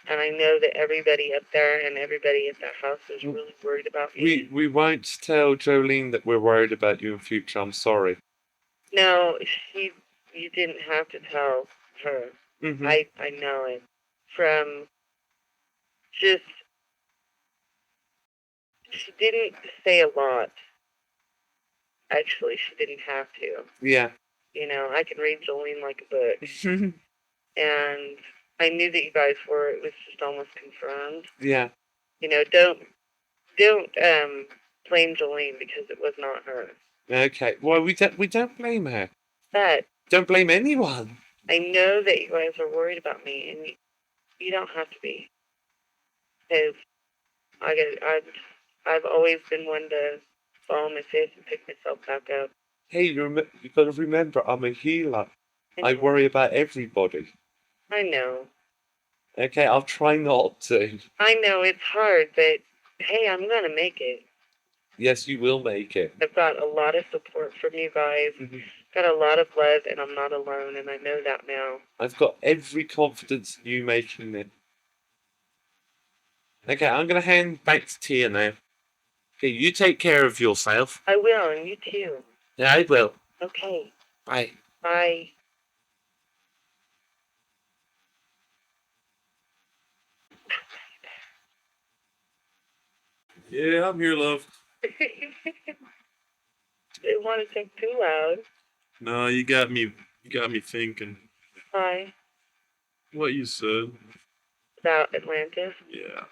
And I know that everybody up there and everybody at that house is really worried about me. We won't tell Jolene that we're worried about you in future. I'm sorry. No, you didn't have to tell her. Mm-hmm. I know it. From just, she didn't say a lot. Actually, she didn't have to. Yeah. I can read Jolene like a book. And I knew that you guys were. It was just almost confirmed. Yeah. Don't blame Jolene because it was not her. Okay. Well, we don't blame her. But Don't blame anyone. I know that you guys are worried about me, and you don't have to be. Because I've always been one to fall on my face and pick myself back up. Hey, you've got to remember, I'm a healer. I worry about everybody. I know. Okay, I'll try not to. I know it's hard, but hey, I'm gonna make it. Yes, you will make it. I've got a lot of support from you guys. Mm-hmm. Got a lot of love, and I'm not alone, and I know that now. I've got every confidence in you making it. Okay, I'm going to hand back to Tia now. Okay, you take care of yourself. I will, and you too. Yeah, I will. Okay. Bye. Bye. Yeah, I'm here, love. Didn't want to think too loud. No, you got me thinking. Hi. What you said. About Atlantis. Yeah.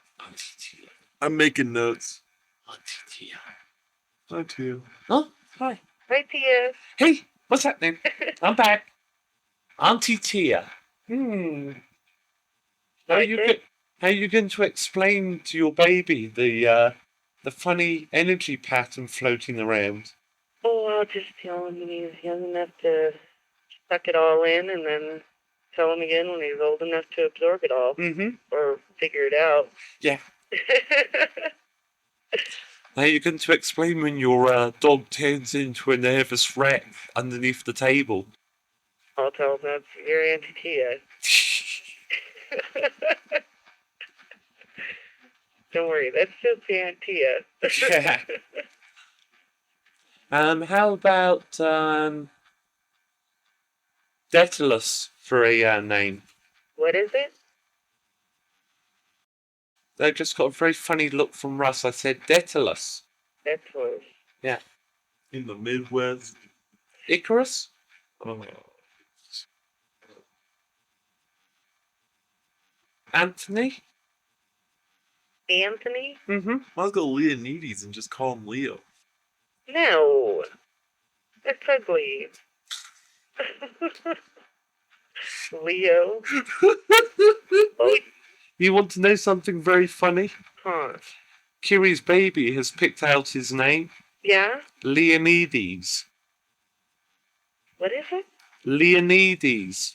I'm making notes. Hi, Tia. Oh, hi. Hi, Tia. Hey, what's happening? I'm back. Auntie Tia. How are you going to explain to your baby the funny energy pattern floating around? Oh, I'll just tell him when he's young enough to suck it all in, and then tell him again when he's old enough to absorb it all. Mm-hmm. Or figure it out. Yeah. Now you're going to explain when your dog turns into a nervous wreck underneath the table. I'll tell him that's your Auntie Tia. Don't worry, that's just Aunt Tia. Yeah. How about Daedalus for a name? What is it? I just got a very funny look from Russ. I said Daedalus. That's worse. Yeah. in the Midwest. Icarus? Uh, Anthony? Anthony? Mm-hmm. I'll go Leonides and just call him Leo. No. That's ugly. Leo? Oh, You want to know something very funny? huh. Kiri's baby has picked out his name. Yeah? Leonides. What is it? Leonides.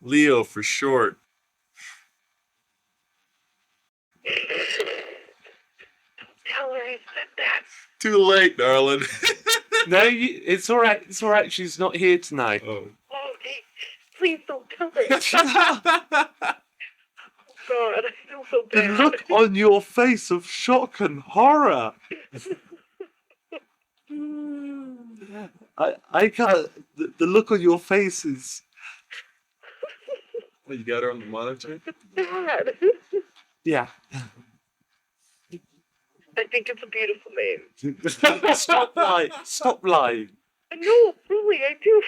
Leo for short. Tell her I said that. Too late, darling. No, it's all right. It's all right. She's not here tonight. Oh. Oh, hey, please don't tell her. God, I feel so The bad. look on your face of shock and horror. I can't. The look on your face is. Oh, you got her on the monitor? Bad. Yeah. I think it's a beautiful name. Stop lying. Stop lying. No, really, I do.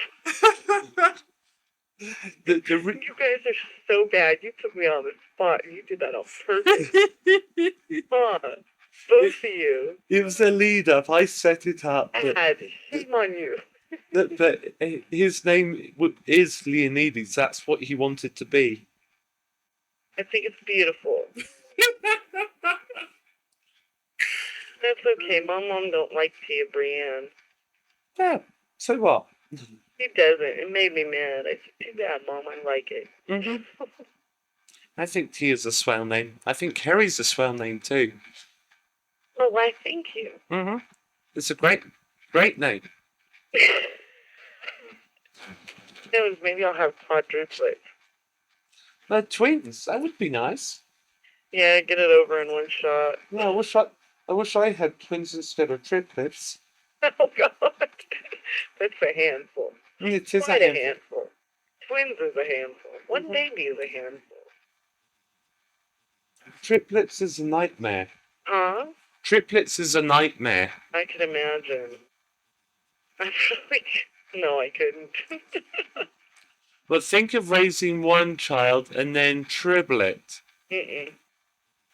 The You guys are so bad. You put me on the spot. You did that on purpose. Both of you. It was the lead up. I set it up. Bad. Shame on you. But his name is Leonides. That's what he wanted to be. I think it's beautiful. That's okay. My mom don't like Tia Brienne. Yeah. So what? She doesn't. It made me mad. I said, too bad, Mom. I like it. Mm-hmm. I think Tia's a swell name. I think Kerry's a swell name too. Well, why, thank you. Mm-hmm. It's a great name. Maybe I'll have quadruplets. But twins, that would be nice. Yeah, get it over in one shot. Yeah, I wish I had twins instead of triplets. Oh, God. That's a handful. It is Quite a a handful. handful. Twins is a handful. One Mhm. baby is a handful. Triplets is a nightmare. Huh? Triplets is a nightmare. I could imagine. I really... No, I couldn't. But think of raising one child and then triplet. Mm-mm.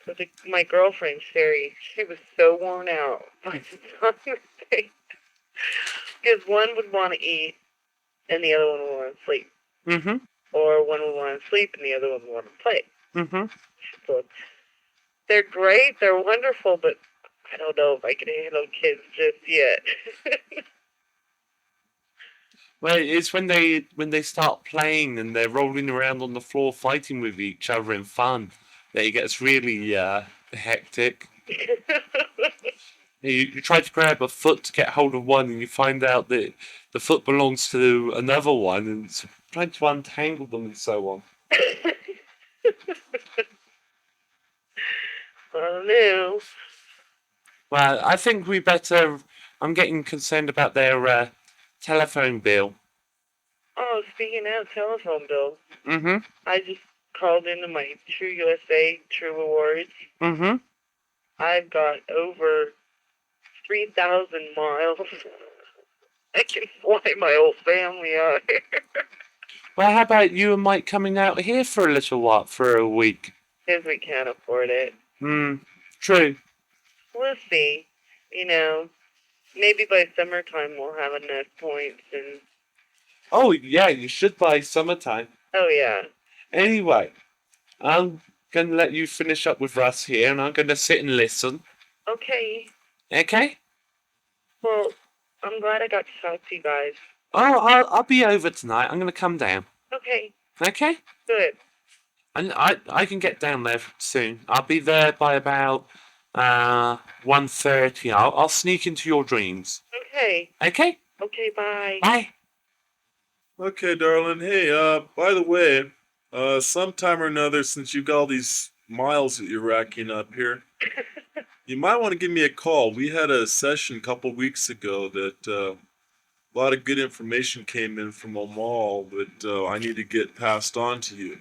But my girlfriend, Sherry, she was so worn out by the time because one would want to eat and the other one would want to sleep. Mm-hmm. Or one would want to sleep and the other one would want to play. Mm-hmm. So they're great, they're wonderful, but I don't know if I can handle kids just yet. Well, it's when they start playing and they're rolling around on the floor fighting with each other in fun that it gets really hectic. You try to grab a foot to get hold of one and you find out that the foot belongs to another one and it's trying to untangle them and so on. Oh no. Well, I think we better... I'm getting concerned about their telephone bill. Oh, speaking of telephone bills, Mm-hmm. I just called into my True USA True Rewards. Mm-hmm. I've got over 3,000 miles. I can fly my whole family out here. Well, how about you and Mike coming out here for a little while, for a week? Because we can't afford it. True. We'll see. You know, maybe by summertime we'll have enough points and... Oh, yeah, you should by summertime. Oh, yeah. Anyway, I'm going to let you finish up with Russ here, and I'm going to sit and listen. Okay. Okay? Well, I'm glad I got to talk to you guys. Oh, I'll be over tonight. I'm going to come down. Okay. Okay? Good. And I can get down there soon. I'll be there by about 1:30. I'll sneak into your dreams. Okay. Okay? Okay, bye. Bye. Okay, darling. Hey, by the way, sometime or another, since you've got all these miles that you're racking up here, you might want to give me a call. We had a session a couple weeks ago that a lot of good information came in from a mall that I need to get passed on to you.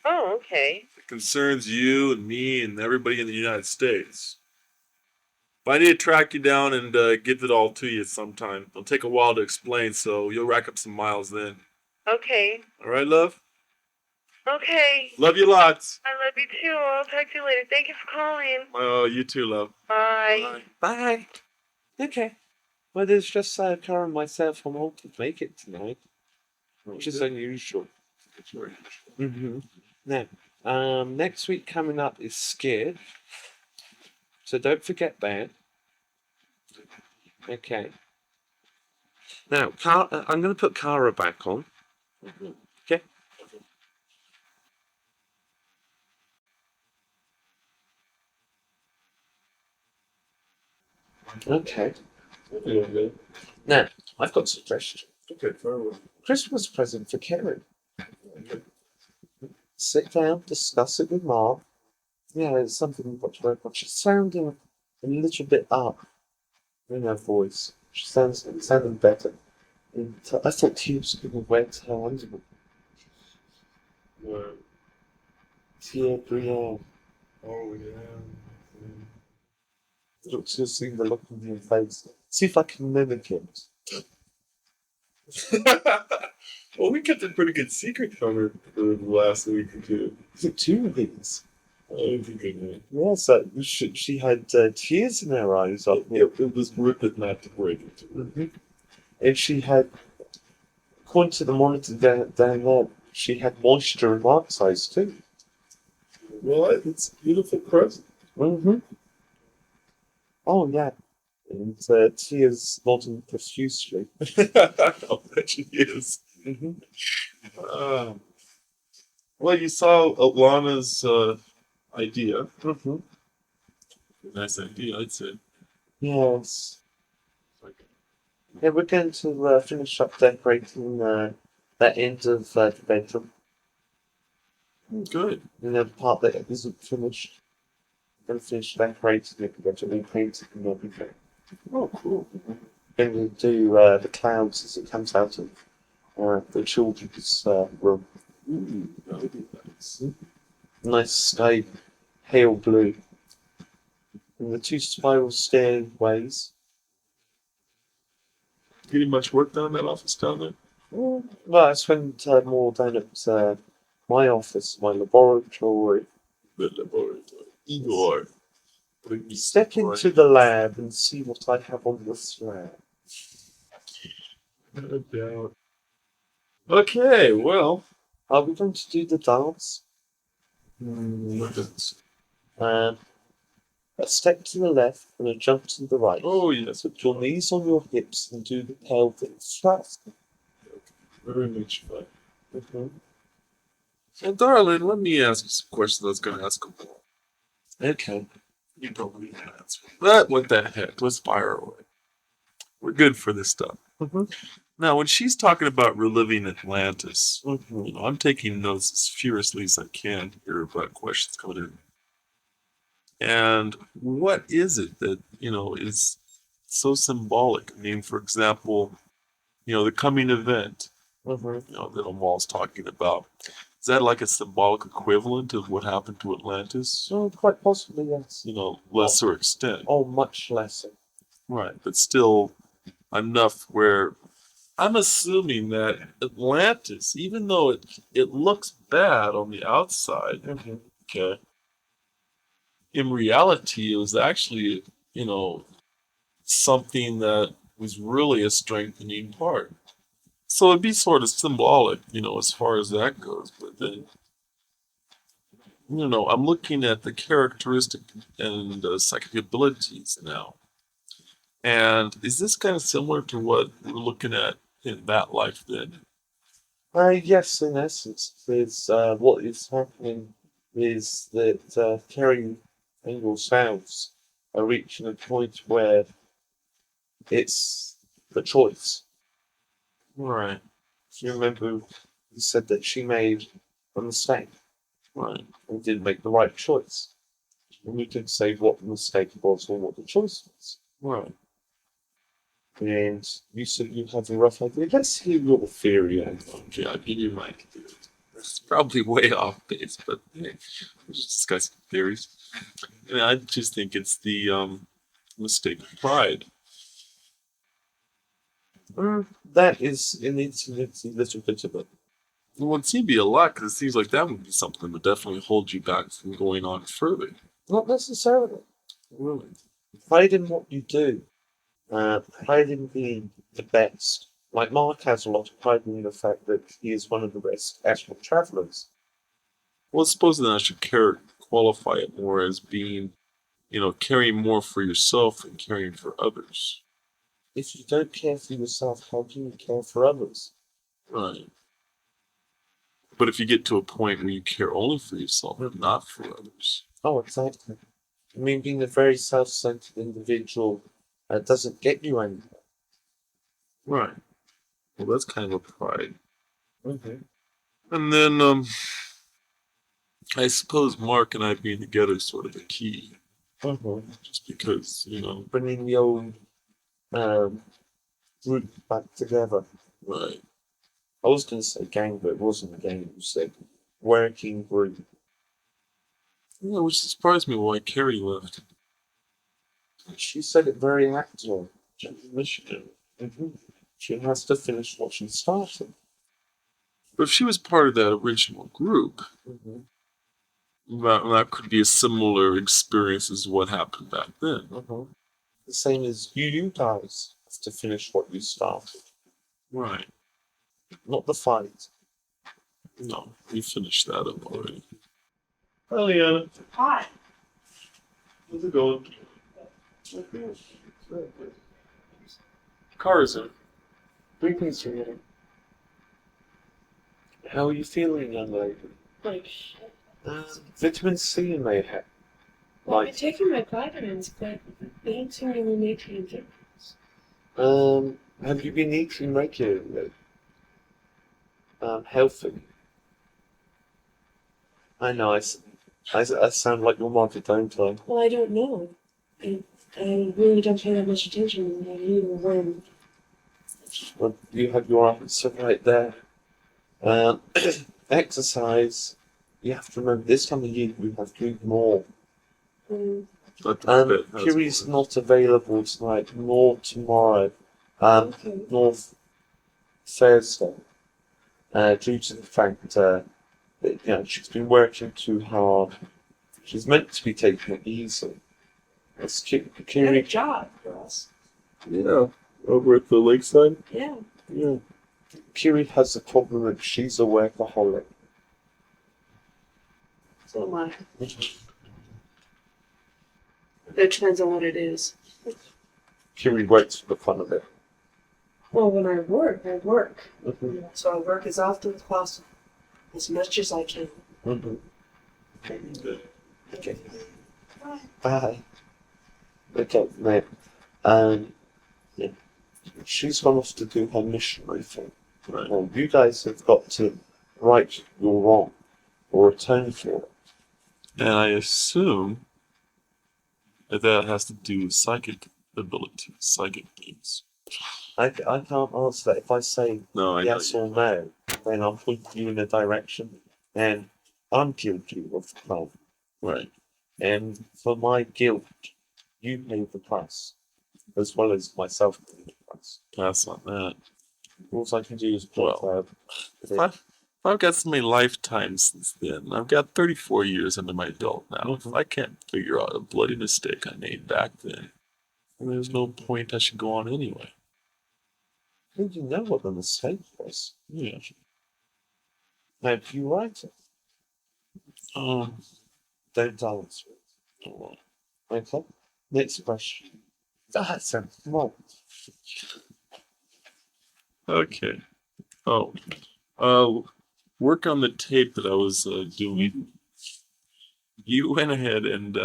Oh, okay. It concerns you and me and everybody in the United States. But I need to track you down and give it all to you sometime. It'll take a while to explain, so you'll rack up some miles then. Okay. All right, love? Okay. Love you lots. I love you too. I'll talk to you later. Thank you for calling. Oh, you too, love. Bye. Bye. Okay. Well, there's just Cara and myself on hold to make it tonight, which is unusual. Mm-hmm. Now, next week coming up is Scared, so don't forget that. Okay. Now, I'm going to put Cara back on. Okay. Okay. Now, I've got a suggestion. Okay, farewell. Christmas present for Karen. Sit down, discuss it with Mom. Yeah, it's something we've got to work on. She's sounding a little bit up in her voice. She sounding better. And I thought Tia was going to wet her underwear. What? Tia Brienne. Oh, yeah. Look, just seeing the look on your face. See if I can mimic it. Well, we kept a pretty good secret from her for the last week or two. Is it 2 weeks? Oh, that's a good one. Yes, she had tears in her eyes. It was worth it not to break it to her. Mm-hmm. And she had, according to the monitor down there, she had moisture in Mark's eyes too. Well, it's a beautiful present. Mm-hmm. Oh, yeah. And tears nodding profusely. I'll bet you is. Mm-hmm. Well, you saw Alana's idea. Mm-hmm. Nice idea, I'd say. Yes. Yeah, we're going to finish up decorating that end of the bedroom. Good. And the part that isn't finished. We're going to finish decorating it, get it repainted and everything. Oh, cool. Then we'll do the clouds as it comes out of the children's room. Ooh, that would be nice. Nice sky, pale blue. And the 2 spiral stairways. Getting much work done in that office down there? Well, I spent more down at my office, my laboratory. The laboratory. Igor. Step into the lab and see what I have on the slab. No doubt. Okay, well. Are we going to do the dance? What is- A step to the left and a jump to the right. Oh, yes. Put your knees on your hips and do the pelvic thrust. Very much fun. Mm-hmm. And darling, let me ask you some questions I was going to ask him. Okay. You probably can answer. But what the heck? Let's fire away. We're good for this stuff. Mm-hmm. Now, when she's talking about reliving Atlantis, Mm-hmm. I'm taking notes as furiously as I can here about questions coming in. And what is it that, is so symbolic? I mean, for example, the coming event, Mm-hmm. that Amal's talking about. Is that like a symbolic equivalent of what happened to Atlantis? So quite possibly, yes. Lesser extent. Oh, much lesser. Right, but still enough where I'm assuming that Atlantis, even though it looks bad on the outside, Mm-hmm. okay, in reality it was actually, something that was really a strengthening part. So it'd be sort of symbolic, as far as that goes. But then, I'm looking at the characteristic and psychic abilities now. And is this kind of similar to what we're looking at in that life then? Yes, in essence, there's what is happening is that Kerry and yourselves are reaching a point where it's the choice. Right, If you remember, you said that she made a mistake right. and didn't make the right choice. And you did say what the mistake was or what the choice was. Right. And you said you have a rough idea. Let's hear your theory. Okay, I'll give you my theory. It's probably way off base, but hey, we're just discussing theories. I just think it's the mistaken pride. That is an infinitely little bit of it. It would seem to be a lot, because it seems like that would be something that would definitely hold you back from going on further. Not necessarily. Really? Pride in what you do. Pride in being the best. Like Mark has a lot of pride in the fact that he is one of the best astral travelers. Well, suppose then I should qualify it more as being, caring more for yourself and caring for others. If you don't care for yourself, how can you care for others? Right. But if you get to a point where you care only for yourself and not for others. Oh, exactly. I mean, being a very self-centered individual doesn't get you anywhere. Right. Well, that's kind of a pride. Mm-hmm. And then, I suppose Mark and I being together is sort of a key. Mm-hmm. Just because, Bringing the old group back together. Right. I was going to say gang, but it wasn't a gang. It was a working group. Yeah, which surprised me why Carrie left. She said it very actively. Michigan. Mm-hmm. She has to finish what she started. But if she was part of that original group, Mm-hmm. that could be a similar experience as what happened back then. Mm-hmm. The same as you guys have to finish what you started. Right. Not the fight. No, we finished that up already. Hi, Leanna. Hi. How's it going? Cars in. Greetings, Sirian. How are you feeling, young lady? Like, Vitamin C in my head. well, I've been taking my vitamins, but they don't seem to be making a difference. Have you been eating regularly? Healthy? I know, I sound like your mother, don't I? Well, I don't know. I really don't pay that much attention when I eat or when. Well, you have your answer right there. Exercise. You have to remember, this time of year we have to eat more. Curry's not available tonight, nor tomorrow, Okay. nor Thursday, due to the fact that she's been working too hard. She's meant to be taking it easy. It's Good Curie. job, girls. Yeah, over at the lakeside. Yeah. Yeah. Curie has the problem that she's a workaholic. So am I. It depends on what it is. Curie works for the fun of it. Well, when I work, I work. Mm-hmm. So I work as often as possible, as much as I can. Mm-hmm. Okay. Bye. Bye. Okay, mate. Yeah. She's gone off to do her missionary thing. Right. You guys have got to right your wrong or atone for it. And I assume that has to do with psychic abilities, psychic things. I can't answer that. If I say No, I yes know. or no, then I'll put you in a direction, and I'm guilty of the crime. Right. And for my guilt, you pay the price, as well as myself paying the price. Pass on that. All I can do is point out that I've got so many lifetimes since then. I've got 34 years under my belt now. If I can't figure out a bloody mistake I made back then, there's no point I should go on anyway. you know what the mistake was. Yeah. Now, if you write it, don't answer it. Well, Okay? Next question. That's a come on. okay. Work on the tape that I was doing. You went ahead and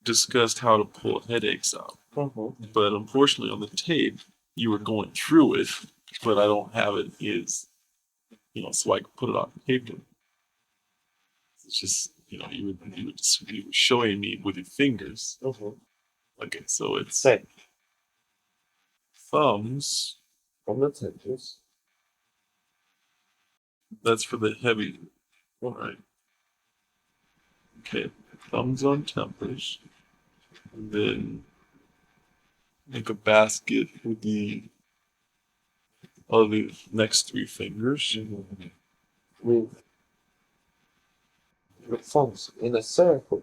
discussed how to pull headaches out. Mm-hmm. But unfortunately on the tape, you were going through it, but I don't have it so I can put it on paper. It's just, you were showing me with your fingers. Mm-hmm. Okay, so it's Say, thumbs. on the temples. That's for the heavy. Right. Okay, thumbs on tempers. and then make a basket with the next three fingers. With your thumbs in a circle.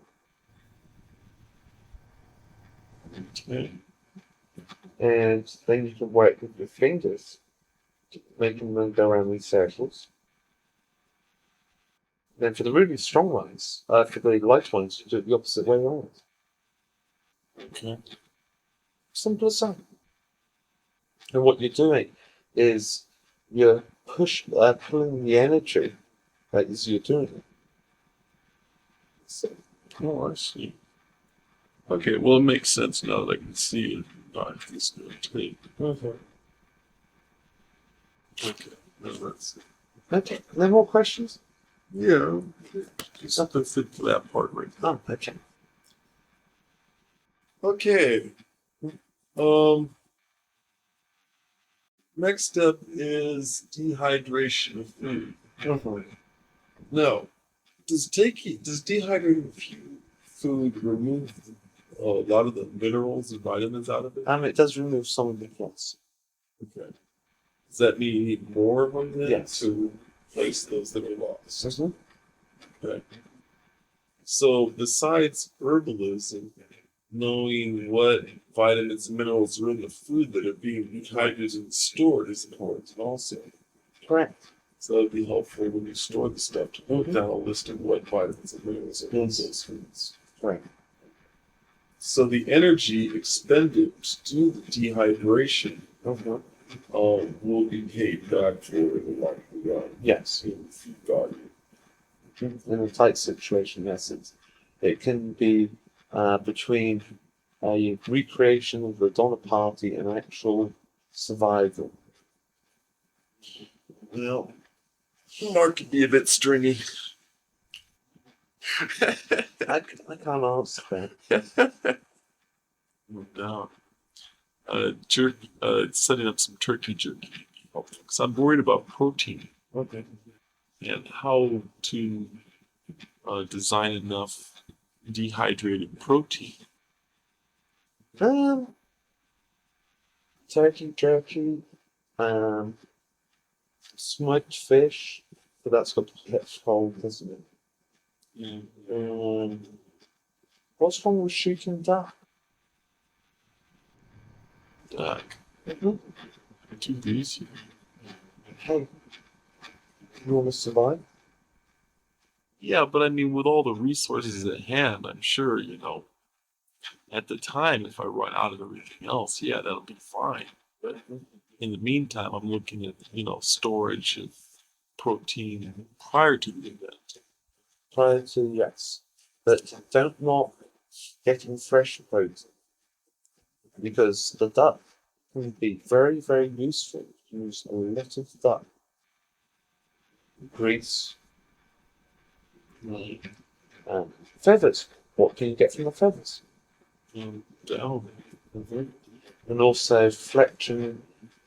Okay. And then you can work with your fingers, making them go around these circles. Then for the really strong ones, for the light ones, you do it the opposite way around. Okay. Simple as that. And what you're doing is you're pulling the energy as you're doing it. So, Oh, I see. Okay, well, it makes sense now that I can see it. Not this good tape. Okay, now that's it. okay. No more questions? Yeah, something fit for that part right now. Oh, okay. Okay. Next step is dehydration of food. Now, does dehydrating food remove a lot of the minerals and vitamins out of it? It does remove some of the fats. Okay. Does that mean you need more of them then Yes. to replace those that are lost? Mm-hmm. Okay. So besides herbalism, knowing what vitamins and minerals are in the food that are being dehydrated and stored is important also. Correct. So that would be helpful when you store the stuff to put down a list of what vitamins and minerals are in those foods. Correct. So the energy expended to do the dehydration will be paid back for in the long run. Yes. In food value. In a tight situation, yes, it can be between a recreation of the Donner Party and actual survival. Well, Mark can be a bit stringy. I can't answer that. No doubt. Setting up some turkey jerky. Because I'm worried about protein. Okay. And how to design enough dehydrated protein. Turkey jerky, smoked fish, but that's got to catch cold, doesn't it? Yeah. What's wrong with shooting duck? Duck. Too easy. Hey, you want to survive? Yeah, but I mean, with all the resources at hand, I'm sure, at the time, if I run out of everything else, yeah, that'll be fine. But in the meantime, I'm looking at, storage of protein prior to the event. Prior to, yes. But don't knock getting fresh protein. Because the duck can be very, very useful. Use a lot of duck grease and feathers. What can you get from the feathers? Down. And also fletching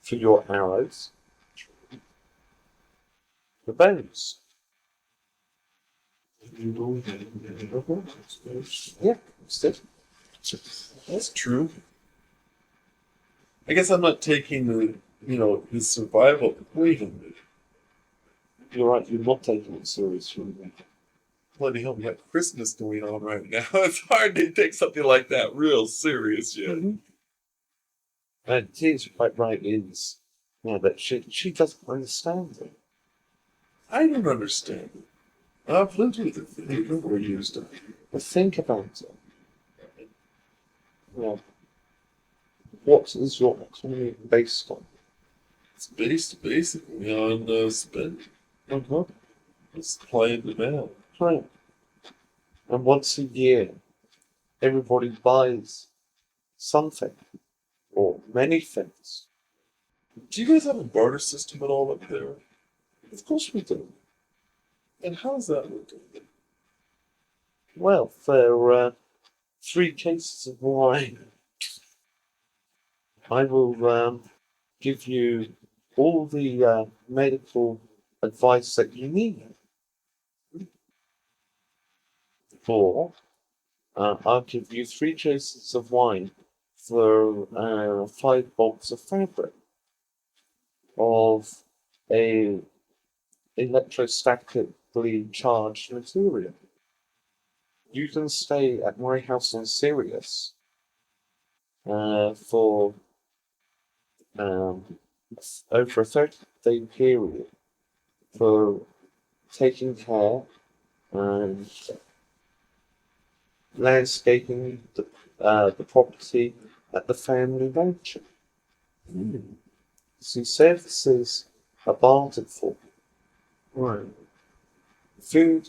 for your arrows. The bones. Yeah, that's it. That's true. I guess I'm not taking the survival. Wait a minute. You're right, you're not taking it seriously. Bloody hell, we got Christmas going on right now. It's hard to take something like that real serious yet. And Tina's quite right, is that she doesn't understand it. I don't understand it. I've lived with it. They never used it. But think about it. What is your economy based on? It's based basically on spending. Supply and demand. Right. And once a year, everybody buys something or many things. Do you guys have a barter system at all up there? Of course we do. And how's that working? Well, for 3 cases of wine, I will give you all the medical advice that you need. For I'll give you 3 cases of wine for 5 bolts of fabric of a electrostatically charged material. You can stay at my house on Sirius for over a 30-day period for taking care and landscaping the property at the family mansion. See, services are bartered for. Right. Food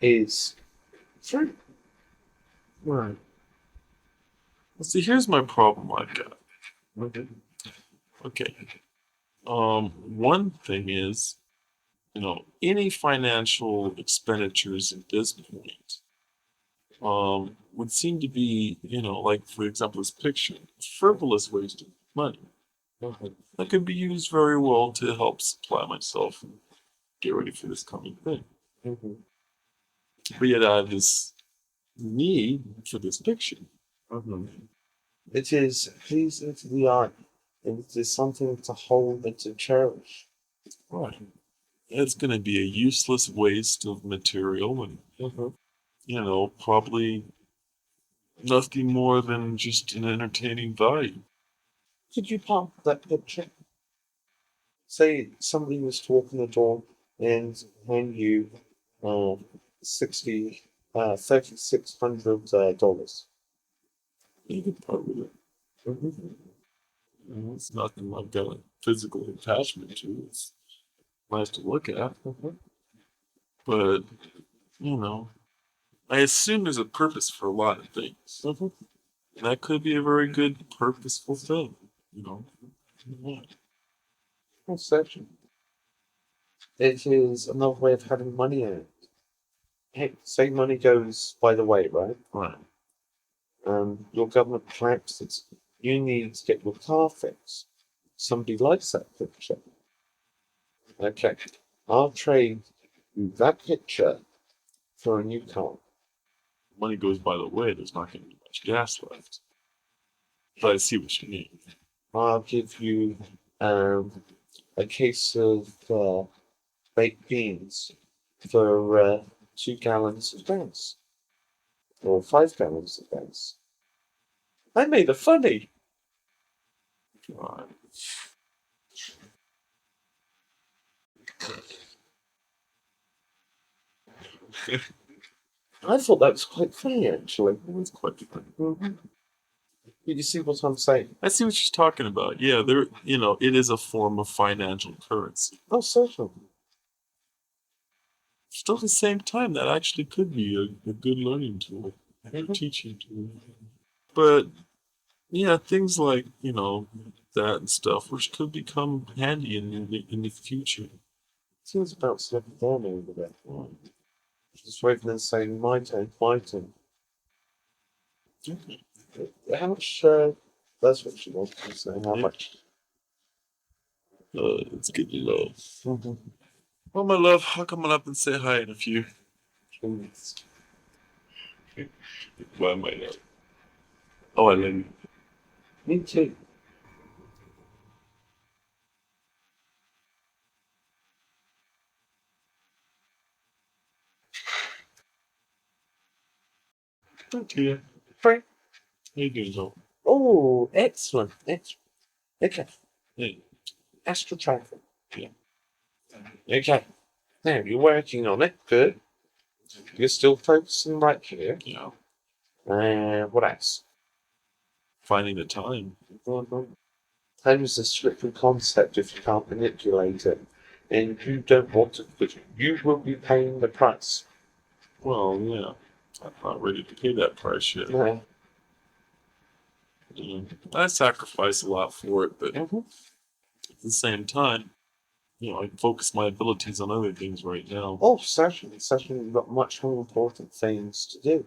is free. Right. Well, see, here's my problem I've got. Okay. One thing is, any financial expenditures at this point, would seem to be, like for example, this picture, frivolous waste of money. That could be used very well to help supply myself and get ready for this coming thing. But yet I have this need for this picture. It is pleasing to the eye, and it is something to hold and to cherish. Right. It's going to be a useless waste of material and, probably nothing more than just an entertaining value. Could you park that picture? Say somebody was to walk in the door and hand you $3,600. You could part with it. It's nothing I've got a physical attachment to. It's nice to look at. But, I assume there's a purpose for a lot of things. And that could be a very good, purposeful thing, Concession. It is another way of having money in it. Hey, say money goes by the way, right? Right. Your government collapses. You need to get your car fixed. Somebody likes that picture. Okay, I'll trade you that picture for a new car. Money goes by the way, there's not going to be much gas left. But I see what you mean. I'll give you a case of baked beans for 2 gallons of gas. Or 5 gallons of gas. I made a funny. Right. I thought that was quite funny, actually. It's quite different. Did you see what I'm saying? I see what you're talking about. Yeah, it is a form of financial currency. Oh, certainly. Still at the same time, that actually could be a good learning tool, a teaching tool. But, yeah, things like, that and stuff, which could become handy in the future. Seems about slipping down over there. Just waiting and saying, my turn, my turn. How much, that's what she wants to say, how much? It's good to know. Well, my love, I'll come on up and say hi in a few. Why am I not? Oh, I love you. Me too. Thank you. Frank? How you doing, Joe? Oh, excellent, excellent. Okay, Hey. astral travel. Yeah. Okay, now you're working on it, good. You're still focusing right here. Yeah. What else? Finding the time. Time is a slippery concept if you can't manipulate it. And you don't want to, but you will be paying the price. Well, yeah. I'm not ready to pay that price yet. No. I sacrifice a lot for it, but at the same time, I can focus my abilities on other things right now. Oh, certainly, you've got much more important things to do.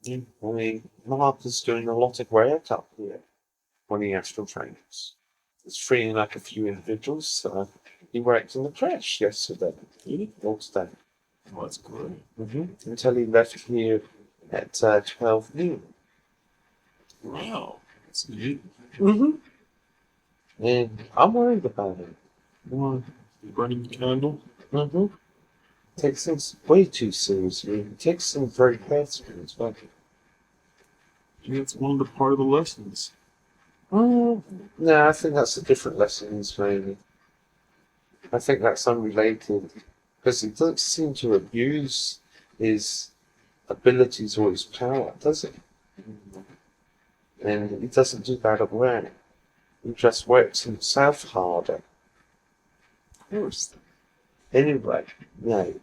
I mean, Mark is doing a lot of work up here when he astral trains. He's freeing up a few individuals. He worked in the crash yesterday. Or today. Oh, that's great. Until he left here at 12 noon. Wow. That's neat. Mm-hmm. And I'm worried about it. Why? Burning the candle? Mm-hmm. Takes things way too seriously. It takes things very personally as well. That's one of the part of the lessons. No, I think that's a different lesson, maybe. I think that's unrelated. Because he doesn't seem to abuse his abilities or his power, does he? And he doesn't do that at work. He just works himself harder. Of course. Anyway, no.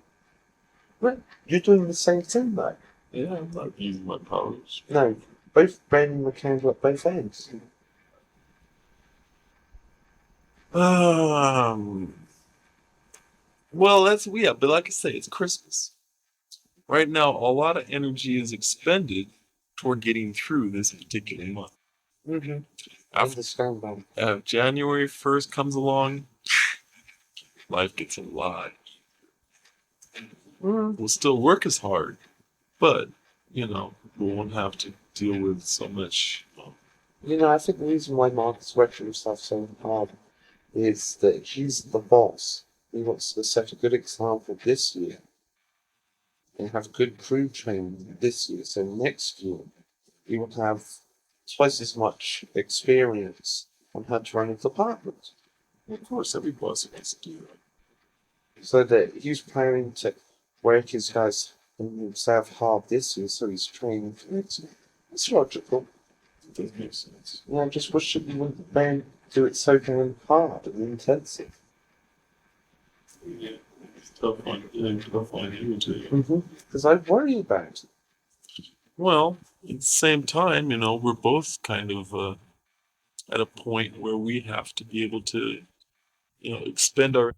Well, you're doing the same thing, though. Yeah, I'm not using my powers. No, both burning the candle at both ends. Well, but like I say, it's Christmas. Right now, a lot of energy is expended toward getting through this particular month. Mm-hmm. After Understand that. January 1st comes along, life gets a lot. We'll still work as hard, but, we won't have to deal with so much. I think the reason why Mark is working himself so hard is that he's the boss. He wants to set a good example this year and have good crew training this year. So next year, he will have twice as much experience on how to run a department. Of course, every boss wants to do that. So that he's planning to work his guys and himself hard this year, so he's training for next year. It's logical. It does make sense. Yeah, I just wish that you wouldn't then do it so damn hard and intensive. Yeah, it's tough on you too. Because I worry about it. Well, at the same time, we're both kind of at a point where we have to be able to, expend our